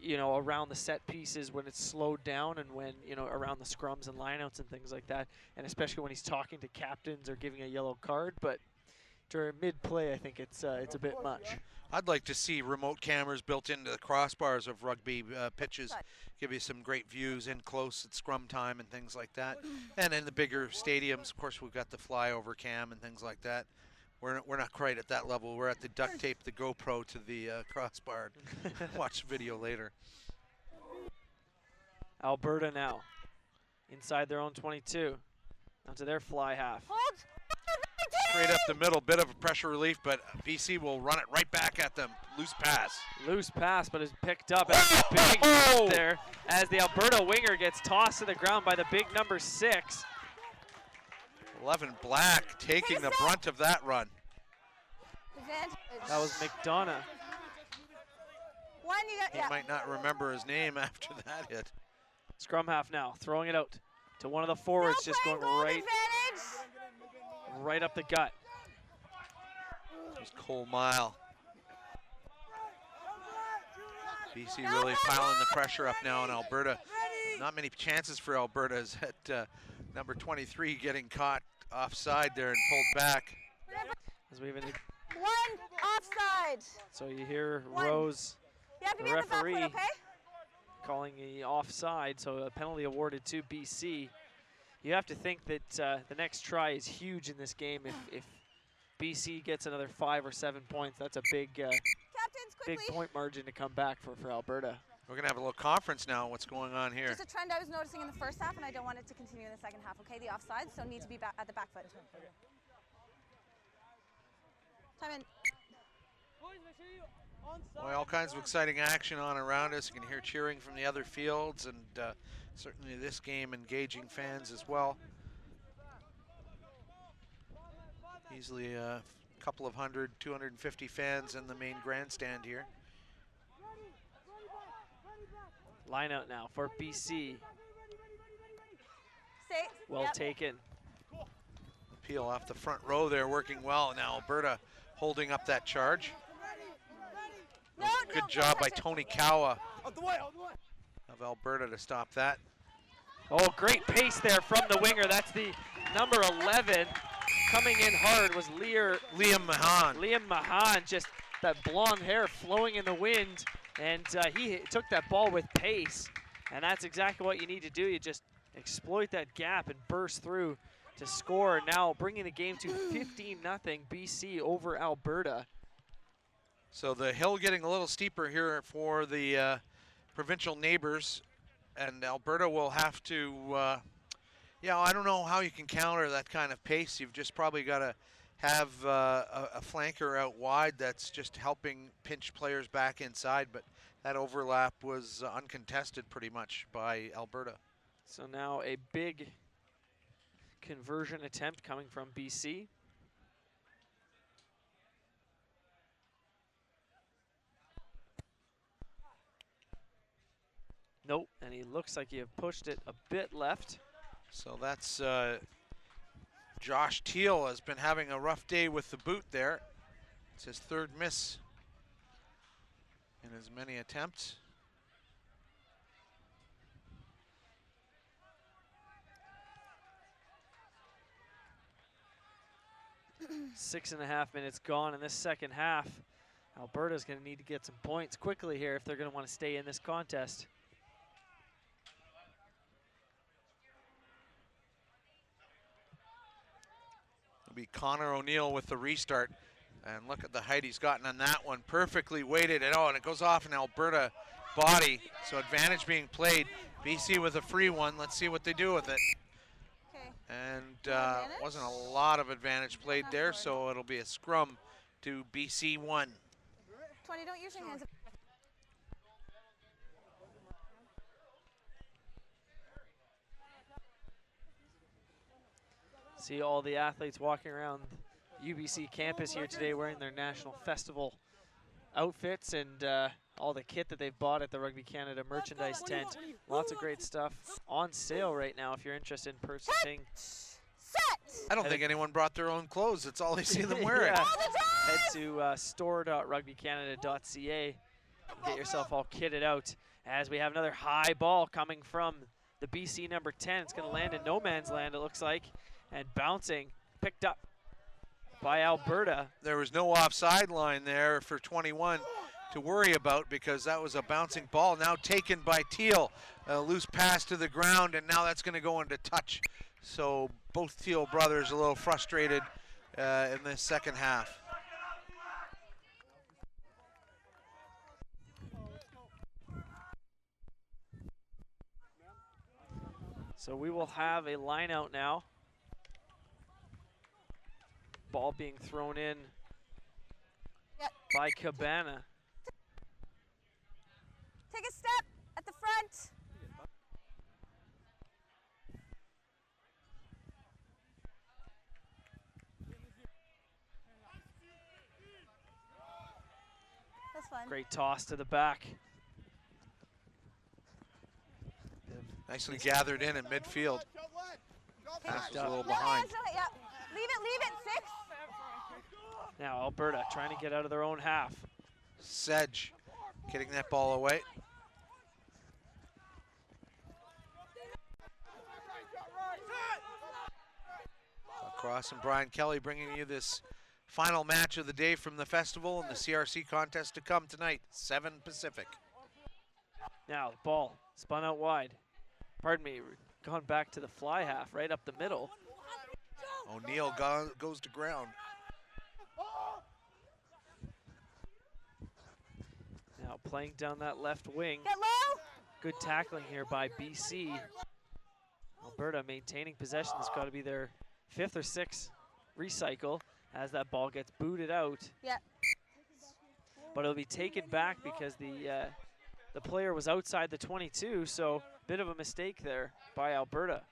Speaker 5: around the set pieces, when it's slowed down, and when, around the scrums and lineouts and things like that, and especially when he's talking to captains or giving a yellow card. But during mid-play, I think it's a bit much.
Speaker 1: I'd like to see remote cameras built into the crossbars of rugby pitches, give you some great views in close at scrum time and things like that. And in the bigger stadiums, of course, we've got the flyover cam and things like that. We're not quite at that level. We're at the duct tape, the GoPro to the crossbar. Watch the video later.
Speaker 5: Alberta now inside their own 22. Onto their fly half.
Speaker 1: Straight up the middle, bit of a pressure relief, but BC will run it right back at them. Loose pass.
Speaker 5: Loose pass, but is picked up. Big there as the Alberta winger gets tossed to the ground by the big number 6.
Speaker 1: 11 Black taking the brunt of that run.
Speaker 5: That was McDonough.
Speaker 1: He might not remember his name after that hit.
Speaker 5: Scrum half now, throwing it out to one of the forwards, just going right up the gut.
Speaker 1: There's Cole Mile. BC really piling the pressure up now in Alberta. Not many chances for Alberta as at number 23 getting caught offside there and pulled back.
Speaker 5: As we have
Speaker 2: one offside.
Speaker 5: So you hear Rose, the referee, calling the offside, so a penalty awarded to BC. You have to think that the next try is huge in this game. If BC gets another 5 or 7 points, that's a big point margin to come back for Alberta.
Speaker 1: We're going to have a little conference now on what's going on here.
Speaker 2: Just a trend I was noticing in the first half, and I don't want it to continue in the second half, okay? The offsides, so need to be at the back foot. Time in.
Speaker 1: Boy, all kinds of exciting action on around us. You can hear cheering from the other fields, and certainly this game engaging fans as well. Easily a couple of 250 fans in the main grandstand here.
Speaker 5: Line out now for BC.
Speaker 2: Stay.
Speaker 5: Well
Speaker 2: Yep.
Speaker 5: taken.
Speaker 1: Peel off the front row there, working well. Now Alberta holding up that charge.
Speaker 2: No,
Speaker 1: Good
Speaker 2: no,
Speaker 1: job
Speaker 2: don't
Speaker 1: by
Speaker 2: touch it.
Speaker 1: Tony Kawa of Alberta to stop that.
Speaker 5: Oh, great pace there from the winger. That's the number 11. Coming in hard was
Speaker 1: Liam Mahan.
Speaker 5: Liam Mahan, just that blonde hair flowing in the wind. And he took that ball with pace. And that's exactly what you need to do. You just exploit that gap and burst through to score. Now bringing the game to 15-0 BC over Alberta.
Speaker 1: So the hill getting a little steeper here for the provincial neighbors, and Alberta will have to, yeah, I don't know how you can counter that kind of pace. You've just probably got to have a flanker out wide that's just helping pinch players back inside, but that overlap was uncontested pretty much by Alberta.
Speaker 5: So now a big conversion attempt coming from BC. Nope, and he looks like he have pushed it a bit left.
Speaker 1: So that's Josh Teal has been having a rough day with the boot there. It's his third miss in as many attempts.
Speaker 5: Six and a half minutes gone in this second half. Alberta's going to need to get some points quickly here if they're going to want to stay in this contest.
Speaker 1: It'll be Connor O'Neill with the restart. And look at the height he's gotten on that one. Perfectly weighted. And oh, and it goes off an Alberta body. So advantage being played. BC with a free one. Let's see what they do with it.
Speaker 2: Okay.
Speaker 1: And wasn't a lot of advantage played there, so it'll be a scrum to BC 1.
Speaker 2: 20, don't use your hands.
Speaker 5: See all the athletes walking around UBC campus here today wearing their National Festival outfits and all the kit that they've bought at the Rugby Canada merchandise tent. Lots of great stuff on sale right now if you're interested in purchasing.
Speaker 2: Set!
Speaker 1: I don't think anyone brought their own clothes. That's all I see them wearing.
Speaker 5: Yeah. Head to store.rugbycanada.ca and get yourself all kitted out as we have another high ball coming from the BC number 10. It's going to land in no man's land, it looks like, and bouncing, picked up by Alberta.
Speaker 1: There was no offside line there for 21 to worry about because that was a bouncing ball now taken by Teal. A loose pass to the ground, and now that's going to go into touch. So both Teal brothers a little frustrated in this second half.
Speaker 5: So we will have a line out now. Ball being thrown in by Cabana.
Speaker 2: Take a step at the front. That's fun.
Speaker 5: Great toss to the back.
Speaker 1: Nicely gathered in midfield. Pass was a little
Speaker 2: No
Speaker 1: behind.
Speaker 2: hands, no, yeah. Leave it, 6.
Speaker 5: Now Alberta trying to get out of their own half.
Speaker 1: Sedge getting that ball away. Cross and Brian Kelly bringing you this final match of the day from the festival and the CRC contest to come tonight, 7 Pacific.
Speaker 5: Now the ball spun out wide. Pardon me, gone back to the fly half, right up the middle.
Speaker 1: O'Neill goes to ground.
Speaker 5: Now playing down that left wing.
Speaker 2: Get low.
Speaker 5: Good tackling here by BC. Alberta maintaining possession. It's got to be their 5th or 6th recycle as that ball gets booted out.
Speaker 2: Yeah.
Speaker 5: but it'll be taken back because the player was outside the 22, so bit of a mistake there by Alberta.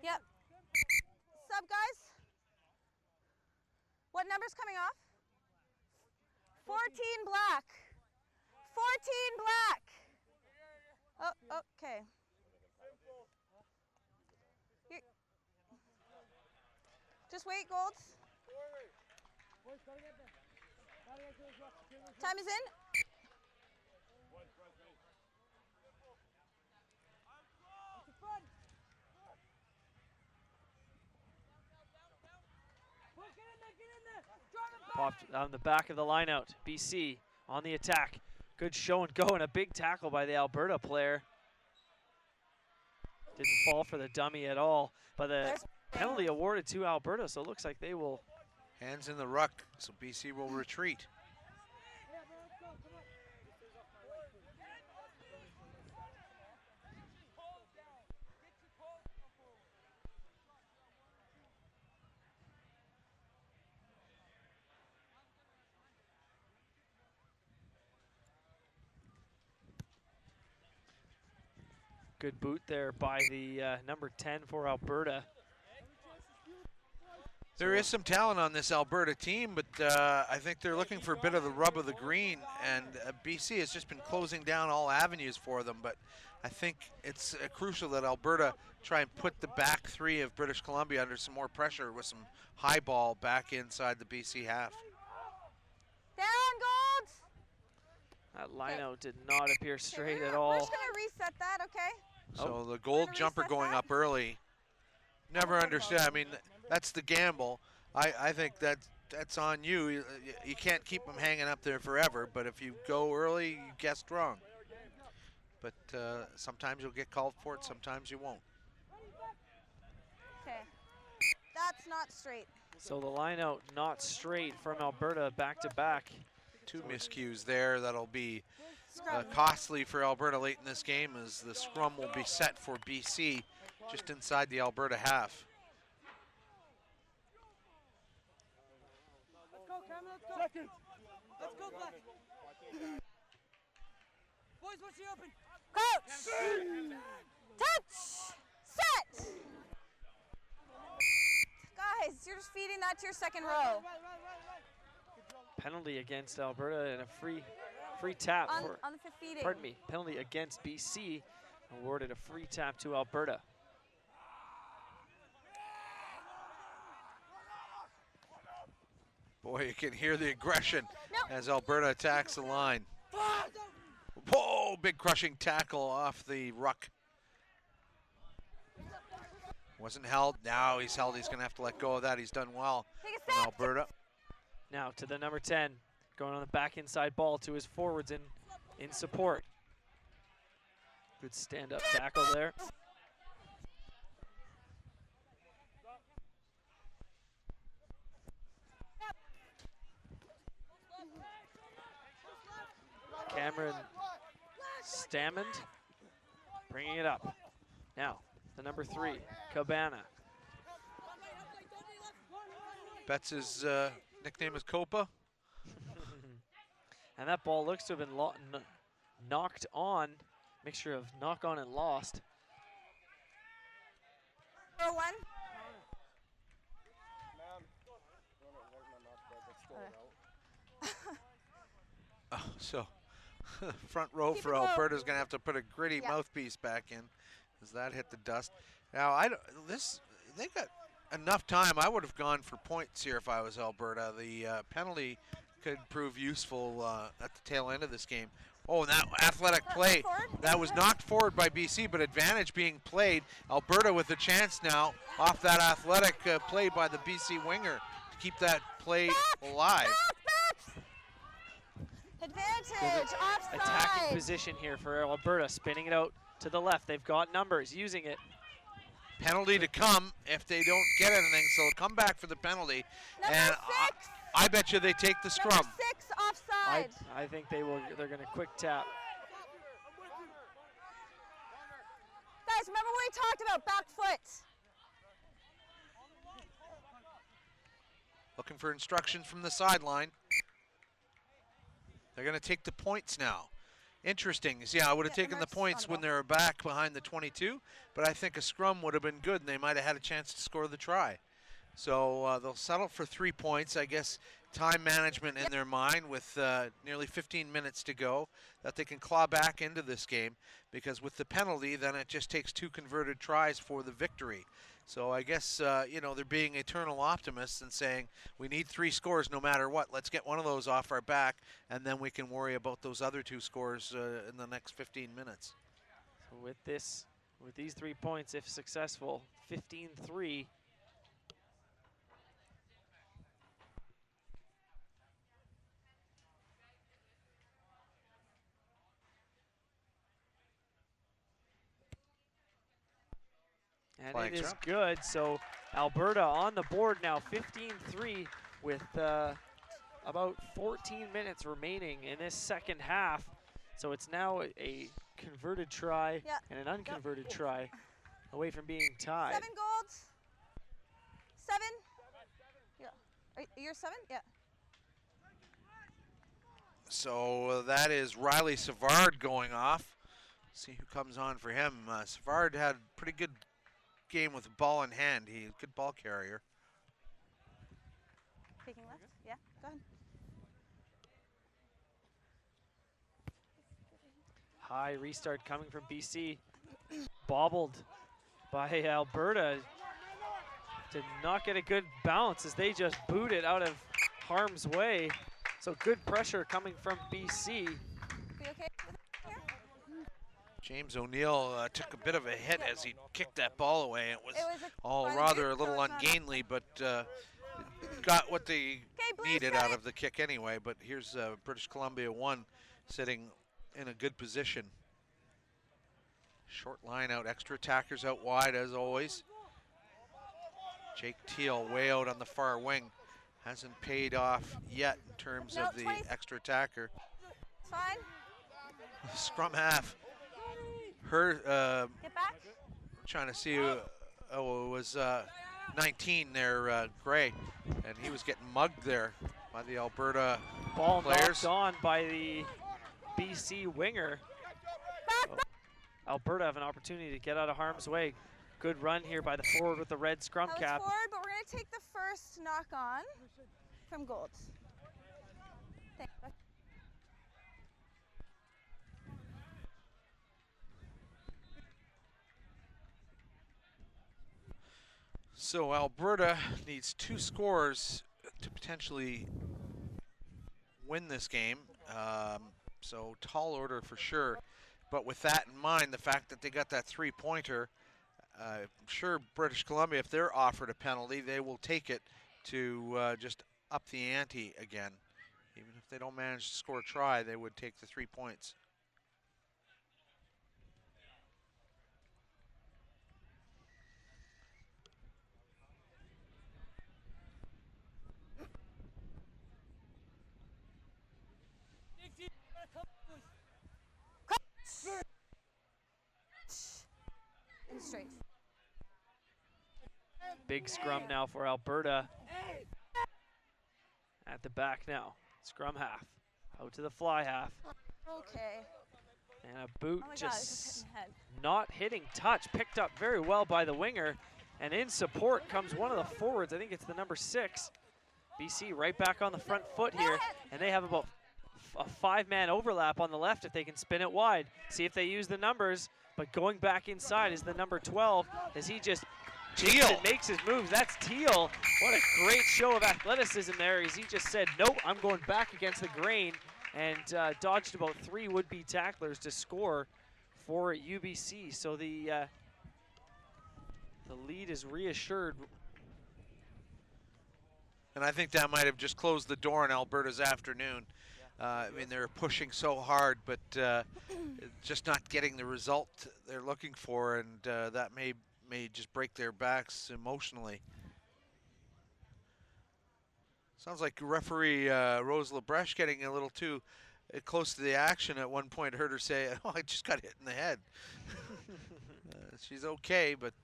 Speaker 2: Yep. Sub, guys. What number's coming off? 14 black. 14 black. Oh, okay. Just wait, Golds. Time is in.
Speaker 5: Popped on the back of the line out. BC on the attack. Good show and go, and a big tackle by the Alberta player. Didn't fall for the dummy at all, but the penalty awarded to Alberta, so it looks like they will.
Speaker 1: Hands in the ruck, so BC will retreat.
Speaker 5: Good boot there by the number 10 for Alberta.
Speaker 1: There is some talent on this Alberta team, but I think they're looking for a bit of the rub of the green, and BC has just been closing down all avenues for them, but I think it's crucial that Alberta try and put the back three of British Columbia under some more pressure with some high ball back inside the BC half.
Speaker 2: Down, Golds!
Speaker 5: That line-out did not appear straight at all.
Speaker 2: We're just going to reset that, okay?
Speaker 1: So the gold jumper going up early. Never understand. I mean, that's the gamble. I think that's on you. You can't keep them hanging up there forever, but if you go early, you guessed wrong. But sometimes you'll get called for it, sometimes you won't.
Speaker 2: Okay. That's not straight.
Speaker 5: So the line-out not straight from Alberta back-to-back.
Speaker 1: Two miscues there. That'll be costly for Alberta late in this game, as the scrum will be set for BC just inside the Alberta half.
Speaker 3: Let's go, Cameron, let's go. Second. Let's go, Black. Boys, what's the open?
Speaker 2: Coach! Touch! Set! Guys, you're just feeding that to your second row.
Speaker 5: Penalty against Alberta and a free tap
Speaker 2: On
Speaker 5: for,
Speaker 2: the fifth feeding.
Speaker 5: pardon me, penalty against BC, awarded a free tap to Alberta.
Speaker 1: Boy, you can hear the aggression as Alberta attacks the line. Whoa, big crushing tackle off the ruck. Wasn't held. Now he's held. He's going to have to let go of that. He's done well from Alberta.
Speaker 5: Now to the number 10, going on the back inside ball to his forwards in support. Good stand-up tackle there. Cameron Stammond bringing it up. Now, the number 3, Cabana.
Speaker 1: Betts' nickname is Copa.
Speaker 5: And that ball looks to have been knocked on, mixture of knock on and lost.
Speaker 2: Number 1.
Speaker 1: So front row for Alberta is going to have to put a gritty mouthpiece back in as that hit the dust. Now, they got enough time. I would have gone for points here if I was Alberta. The penalty could prove useful at the tail end of this game. Oh, and that athletic play, that was knocked forward by BC, but advantage being played. Alberta with a chance now off that athletic play by the BC winger to keep that play alive.
Speaker 2: Advantage, offside.
Speaker 5: Attacking position here for Alberta, spinning it out to the left. They've got numbers, using it.
Speaker 1: Penalty to come if they don't get anything, so they'll come back for the penalty.
Speaker 2: Number
Speaker 1: and
Speaker 2: 6.
Speaker 1: I bet you they take the scrum.
Speaker 2: Number 6 offside.
Speaker 5: I think they will. They're going to quick tap.
Speaker 2: guys, remember what we talked about, back foot.
Speaker 1: Looking for instructions from the sideline. They're going to take the points now. Interesting. Yeah, I would have taken the points when they were back behind the 22, but I think a scrum would have been good, and they might have had a chance to score the try. So they'll settle for 3 points. I guess time management in their mind with nearly 15 minutes to go, that they can claw back into this game, because with the penalty, then it just takes 2 converted tries for the victory. So I guess, you know, they're being eternal optimists and saying, we need 3 scores no matter what. Let's get one of those off our back, and then we can worry about those other 2 scores in the next 15 minutes.
Speaker 5: So with these 3 points, if successful, 15-3. And
Speaker 1: Flags
Speaker 5: it is
Speaker 1: up.
Speaker 5: good, so Alberta on the board now, 15-3 with about 14 minutes remaining in this second half. So it's now a converted try and an unconverted try away from being tied.
Speaker 2: 7 golds. 7. Yeah. You're 7? Yeah.
Speaker 1: So that is Riley Savard going off. See who comes on for him. Savard had a pretty good game with the ball in hand. He's a good ball carrier.
Speaker 2: Taking left? Yeah, go ahead.
Speaker 5: High restart coming from BC. Bobbled by Alberta. Did not get a good bounce as they just boot it out of harm's way. So good pressure coming from BC.
Speaker 2: We okay with it here?
Speaker 1: James O'Neill took a bit of a hit as he kicked that ball away. It was all
Speaker 2: fine
Speaker 1: rather
Speaker 2: hit,
Speaker 1: a little
Speaker 2: so it's not-
Speaker 1: ungainly, but got what they
Speaker 2: Blues,
Speaker 1: needed
Speaker 2: got
Speaker 1: out
Speaker 2: it.
Speaker 1: of the kick anyway. But here's British Columbia 1 sitting in a good position. Short line out, extra attackers out wide as always. Jake Teal way out on the far wing. Hasn't paid off yet in terms of the
Speaker 2: 20.
Speaker 1: extra attacker.
Speaker 2: It's fine.
Speaker 1: Scrum half. Her
Speaker 2: Get back.
Speaker 1: trying to see who, oh, it was 19 there, Gray, and he was getting mugged there by the Alberta
Speaker 5: Ball
Speaker 1: players.
Speaker 5: knocked on by the BC winger.
Speaker 2: Back, back.
Speaker 5: Alberta have an opportunity to get out of harm's way. Good run here by the forward with the red scrum
Speaker 2: That was
Speaker 5: cap.
Speaker 2: forward, but we're going to take the first knock on from Gold. Thanks.
Speaker 1: So Alberta needs 2 scores to potentially win this game. So tall order for sure. But with that in mind, the fact that they got that 3-pointer, I'm sure British Columbia, if they're offered a penalty, they will take it to just up the ante again. Even if they don't manage to score a try, they would take the 3 points.
Speaker 2: And straight.
Speaker 5: Big scrum now for Alberta. At the back now. Scrum half. Out to the fly half.
Speaker 2: Okay.
Speaker 5: And a boot
Speaker 2: Oh my God, it's
Speaker 5: just
Speaker 2: just hitting head.
Speaker 5: not hitting touch. Picked up very well by the winger. And in support comes one of the forwards. I think it's the number 6. BC right back on the front foot here. And they have about a 5-man overlap on the left if they can spin it wide. See if they use the numbers. But going back inside is the number 12 as he just makes his moves. That's Teal. What a great show of athleticism there as he just said, nope, I'm going back against the grain, and dodged about 3 would-be tacklers to score for UBC. So the lead is reassured.
Speaker 1: And I think that might have just closed the door on Alberta's afternoon. I mean, they're pushing so hard, but just not getting the result they're looking for, and that may just break their backs emotionally. Sounds like referee Rose Lebrecht getting a little too close to the action at one point. Heard her say, "Oh, I just got hit in the head." she's okay, but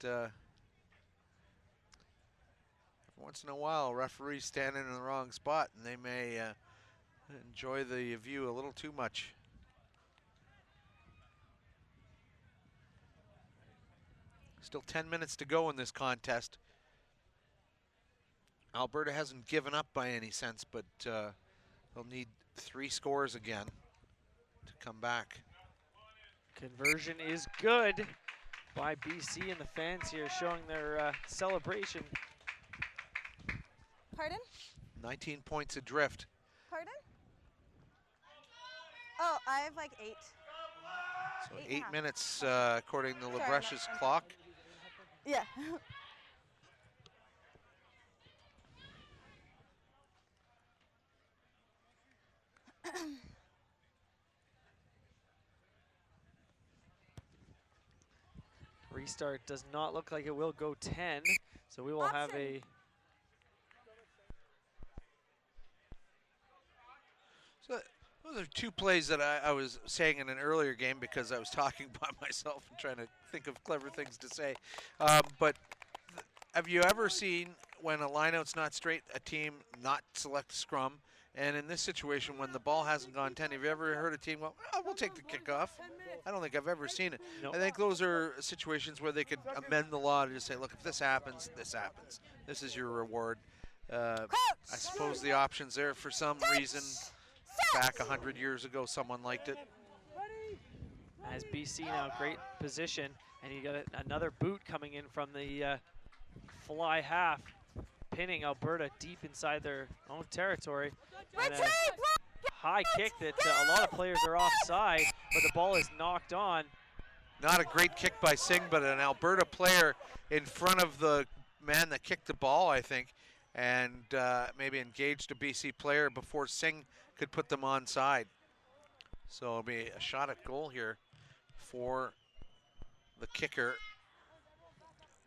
Speaker 1: once in a while, referees standing in the wrong spot, and they may enjoy the view a little too much. Still 10 minutes to go in this contest. Alberta hasn't given up by any sense, but they'll need 3 scores again to come back.
Speaker 5: Conversion is good by BC, and the fans here showing their celebration.
Speaker 2: Pardon?
Speaker 1: 19 points adrift.
Speaker 2: Pardon? Oh, I have like 8.
Speaker 1: So
Speaker 2: 8 and a
Speaker 1: 8
Speaker 2: half.
Speaker 1: minutes according to
Speaker 2: Sorry,
Speaker 1: LaBreche's
Speaker 2: I'm-
Speaker 1: clock.
Speaker 2: Yeah.
Speaker 5: Restart does not look like it will go 10, so we will have a
Speaker 1: So those are 2 plays that I was saying in an earlier game because I was talking by myself and trying to think of clever things to say. But have you ever seen when a lineout's not straight, a team not select scrum? And in this situation, when the ball hasn't gone 10, have you ever heard a team go, oh, we'll take the kickoff? I don't think I've ever seen it.
Speaker 5: Nope.
Speaker 1: I think those are situations where they could amend the law to just say, look, if this happens, this happens. This is your reward. I suppose the option's there for some reason. Back 100 years ago, someone liked it.
Speaker 5: as BC now great position, and you got another boot coming in from the fly half, pinning Alberta deep inside their own territory. And a high kick that a lot of players are offside, but the ball is knocked on.
Speaker 1: Not a great kick by Singh, but an Alberta player in front of the man that kicked the ball, I think, and maybe engaged a BC player before Singh could put them onside. So it'll be a shot at goal here for the kicker,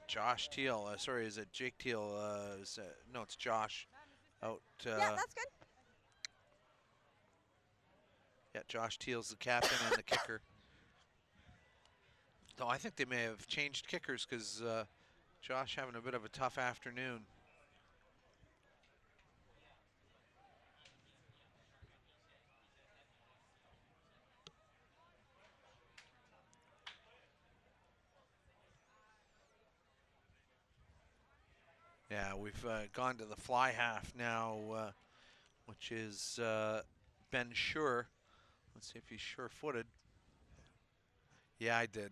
Speaker 1: Josh Teal. Sorry, is it Jake Teal? No, it's Josh out.
Speaker 2: Yeah, that's good.
Speaker 1: Yeah, Josh Teal's the captain and the kicker. Though I think they may have changed kickers because Josh having a bit of a tough afternoon. Yeah, we've gone to the fly half now, which is Ben Sure. Let's see if he's sure-footed. Yeah, I did.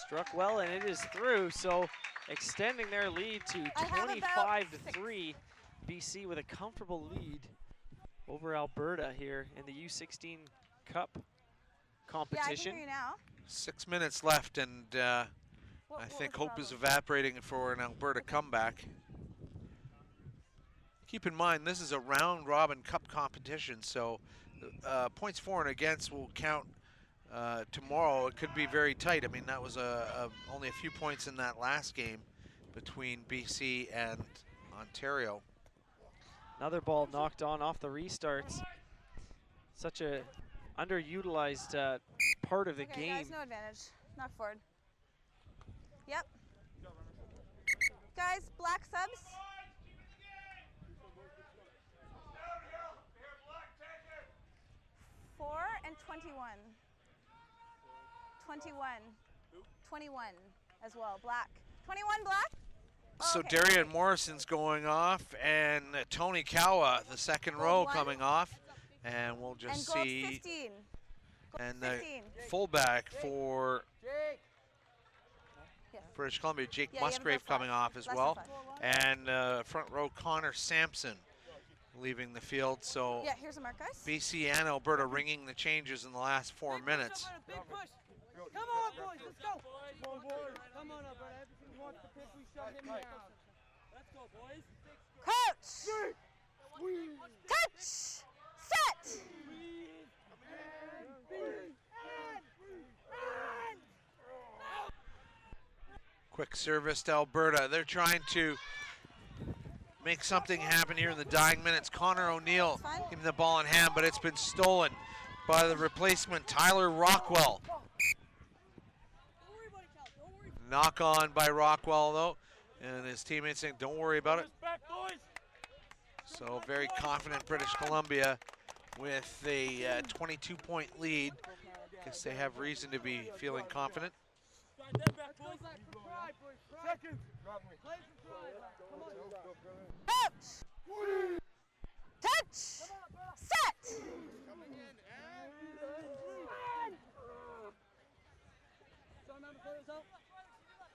Speaker 5: Struck well, and it is through, so extending their lead to
Speaker 2: I have
Speaker 5: 25
Speaker 2: about
Speaker 5: to 3. BC with a comfortable lead over Alberta here in the U16 Cup
Speaker 2: Yeah, I
Speaker 5: competition.
Speaker 2: can hear you now.
Speaker 1: 6 minutes left, and I
Speaker 2: What
Speaker 1: think
Speaker 2: was the
Speaker 1: hope is
Speaker 2: problem?
Speaker 1: evaporating for an Alberta comeback. Keep in mind, this is a round-robin cup competition, so points for and against will count tomorrow. It could be very tight. I mean, that was only a few points in that last game between BC and Ontario.
Speaker 5: Another ball knocked on off the restarts. Such a underutilized part of the
Speaker 2: Okay,
Speaker 5: game.
Speaker 2: guys, no advantage. Knock forward. Yep. Guys, black subs. Four and 21. 21. 21 as well. Black. 21 black.
Speaker 1: So
Speaker 2: Okay.
Speaker 1: Darian Morrison's going off, and Tony Kawa, the second
Speaker 2: Gold
Speaker 1: row,
Speaker 2: one.
Speaker 1: coming off, and we'll
Speaker 2: And
Speaker 1: just
Speaker 2: gold
Speaker 1: see.
Speaker 2: 15. Gold
Speaker 1: And the
Speaker 2: 15.
Speaker 1: fullback for
Speaker 2: Yes.
Speaker 1: British Columbia, Jake
Speaker 2: Yeah, you have a
Speaker 1: Musgrave,
Speaker 2: plus
Speaker 1: coming
Speaker 2: five.
Speaker 1: off as
Speaker 2: Less
Speaker 1: well,
Speaker 2: than
Speaker 1: and front row Connor Sampson leaving the field. So
Speaker 2: Yeah, here's a mark, guys.
Speaker 1: BC and Alberta ringing the changes in the last 4 minutes.
Speaker 3: Big push. Come on, boys, let's go. Come on, Alberta. Everything you want the pitch, we shove him down. Let's go, boys.
Speaker 2: Coach! Touch! Set!
Speaker 1: Quick service to Alberta. They're trying to make something happen here in the dying minutes. Connor O'Neill
Speaker 2: Fine.
Speaker 1: giving the ball in hand, but it's been stolen by the replacement, Tyler Rockwell. Knock on by Rockwell, though, and his teammates saying, don't worry about it. So very confident British Columbia with a 22-point lead. Guess they have reason to be feeling confident.
Speaker 2: Touch! Touch! Set!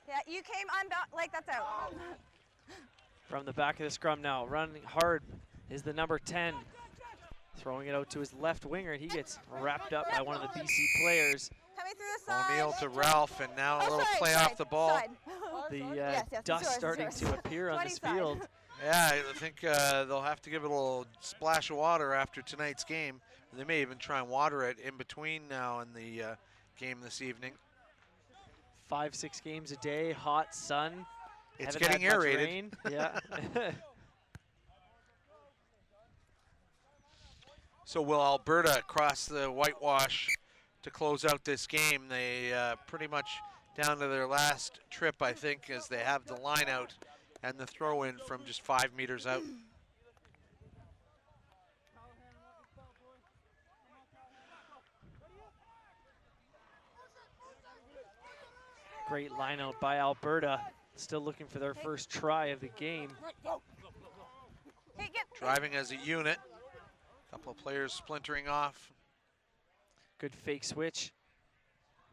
Speaker 2: Yeah, you came unbound, like that's out.
Speaker 5: From the back of the scrum now, running hard is the number 10. Throwing it out to his left winger, and he gets wrapped up by one of the BC players.
Speaker 2: Coming through the side.
Speaker 1: O'Neill to Ralph, and now a little play off the ball.
Speaker 2: Side.
Speaker 5: The
Speaker 2: Yes, it's
Speaker 5: dust
Speaker 2: yours,
Speaker 5: starting
Speaker 2: it's
Speaker 5: to
Speaker 2: yours.
Speaker 5: appear on this
Speaker 2: 20 side.
Speaker 5: field.
Speaker 1: Yeah, I think they'll have to give it a little splash of water after tonight's game. They may even try and water it in between now and the game this evening.
Speaker 5: 5-6 games a day, hot sun.
Speaker 1: It's
Speaker 5: Haven't
Speaker 1: getting
Speaker 5: had much
Speaker 1: aerated.
Speaker 5: rain. Yeah.
Speaker 1: So will Alberta cross the whitewash to close out this game? They pretty much down to their last trip, I think, as they have the line out and the throw in from just 5 meters out.
Speaker 5: Great line out by Alberta. Still looking for their first try of the game.
Speaker 2: Hey, get.
Speaker 1: Driving as a unit. Couple of players splintering off.
Speaker 5: Good fake switch,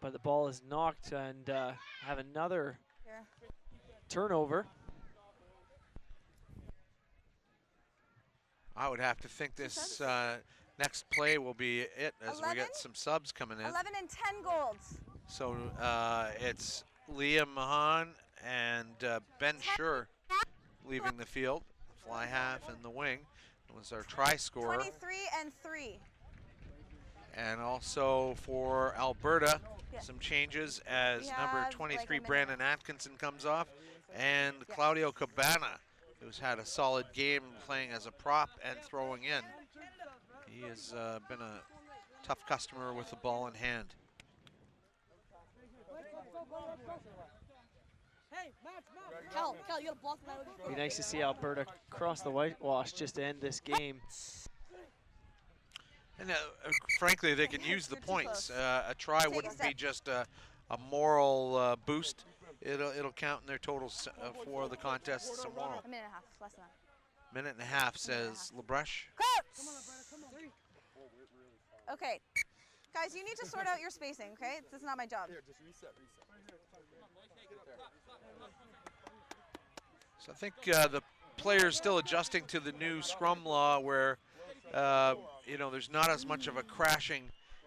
Speaker 5: but the ball is knocked and have another
Speaker 2: Here.
Speaker 5: turnover.
Speaker 1: I would have to think this next play will be it as we
Speaker 2: 11?
Speaker 1: get some subs coming in.
Speaker 2: 11 and 10 golds.
Speaker 1: So it's Liam Mahan and Ben Schur leaving the field. Fly half and the wing was our try scorer.
Speaker 2: 23 and 3.
Speaker 1: And also for Alberta,
Speaker 2: Yeah.
Speaker 1: some changes as
Speaker 2: We
Speaker 1: number
Speaker 2: have,
Speaker 1: 23
Speaker 2: like, a minute.
Speaker 1: Brandon Atkinson comes off, and Claudio Cabana, who's had a solid game playing as a prop and throwing in. He has been a tough customer with the ball in hand.
Speaker 3: Cal, you gotta block that.
Speaker 5: Be nice to see Alberta cross the whitewash just to end this game.
Speaker 1: And frankly, they can use the
Speaker 2: You're too
Speaker 1: points.
Speaker 2: close.
Speaker 1: A try
Speaker 2: Take a
Speaker 1: wouldn't be
Speaker 2: step.
Speaker 1: just a moral boost. It'll count in their totals for the contest tomorrow.
Speaker 2: A minute and a half, less than that.
Speaker 1: Minute and a half, says LeBrush.
Speaker 2: Coach! Okay. Guys, you need to sort out your spacing, okay? This is not my job.
Speaker 1: So I think the players still adjusting to the new scrum law where, you know, there's not as much of a crashing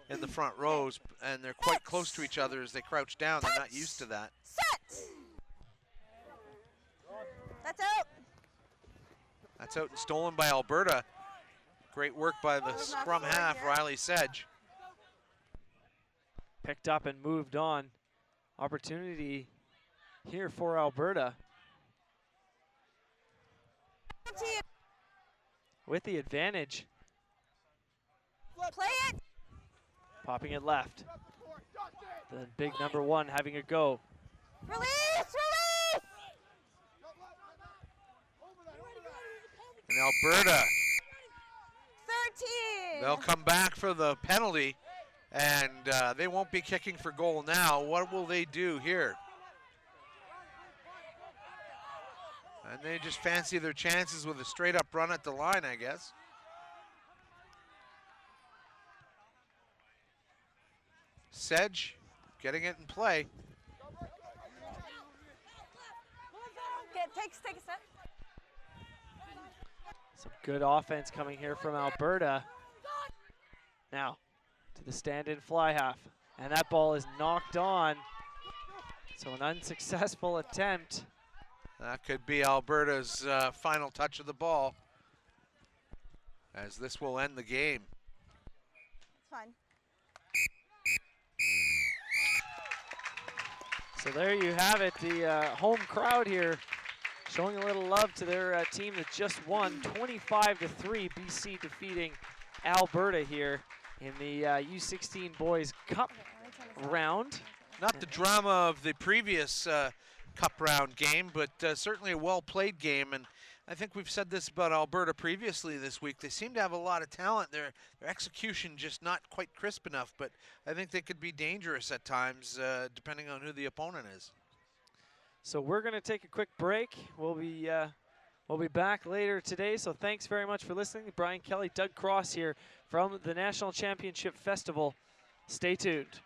Speaker 1: in the front rows, and they're quite close to each other as they crouch down. They're not used to that.
Speaker 2: Set! That's out.
Speaker 1: That's out and stolen by Alberta. Great work by the
Speaker 2: Those not
Speaker 1: scrum
Speaker 2: forward
Speaker 1: half,
Speaker 2: yet.
Speaker 1: Riley Sedge.
Speaker 5: Picked up and moved on. Opportunity here for Alberta with the advantage.
Speaker 2: Play it.
Speaker 5: Popping it left. The big number 1 having a go.
Speaker 2: Release, release!
Speaker 1: And Alberta,
Speaker 2: 13.
Speaker 1: they'll come back for the penalty, and they won't be kicking for goal now. What will they do here? And they just fancy their chances with a straight up run at the line, I guess. Sedge getting it in play.
Speaker 2: Take a step.
Speaker 5: Some good offense coming here from Alberta. Now to the stand-in fly half. And that ball is knocked on. So an unsuccessful attempt.
Speaker 1: That could be Alberta's final touch of the ball, as this will end the game.
Speaker 2: It's fine.
Speaker 5: So there you have it, the home crowd here showing a little love to their team that just won 25-3, BC defeating Alberta here in the U16 Boys Cup
Speaker 2: Okay, let me turn this off.
Speaker 5: round.
Speaker 1: Not the drama of the previous cup round game, but certainly a well-played game. And I think we've said this about Alberta previously this week. They seem to have a lot of talent. Their execution just not quite crisp enough, but I think they could be dangerous at times, depending on who the opponent is.
Speaker 5: So we're going to take a quick break. We'll be back later today. So thanks very much for listening. Brian Kelly, Doug Cross here from the National Championship Festival. Stay tuned.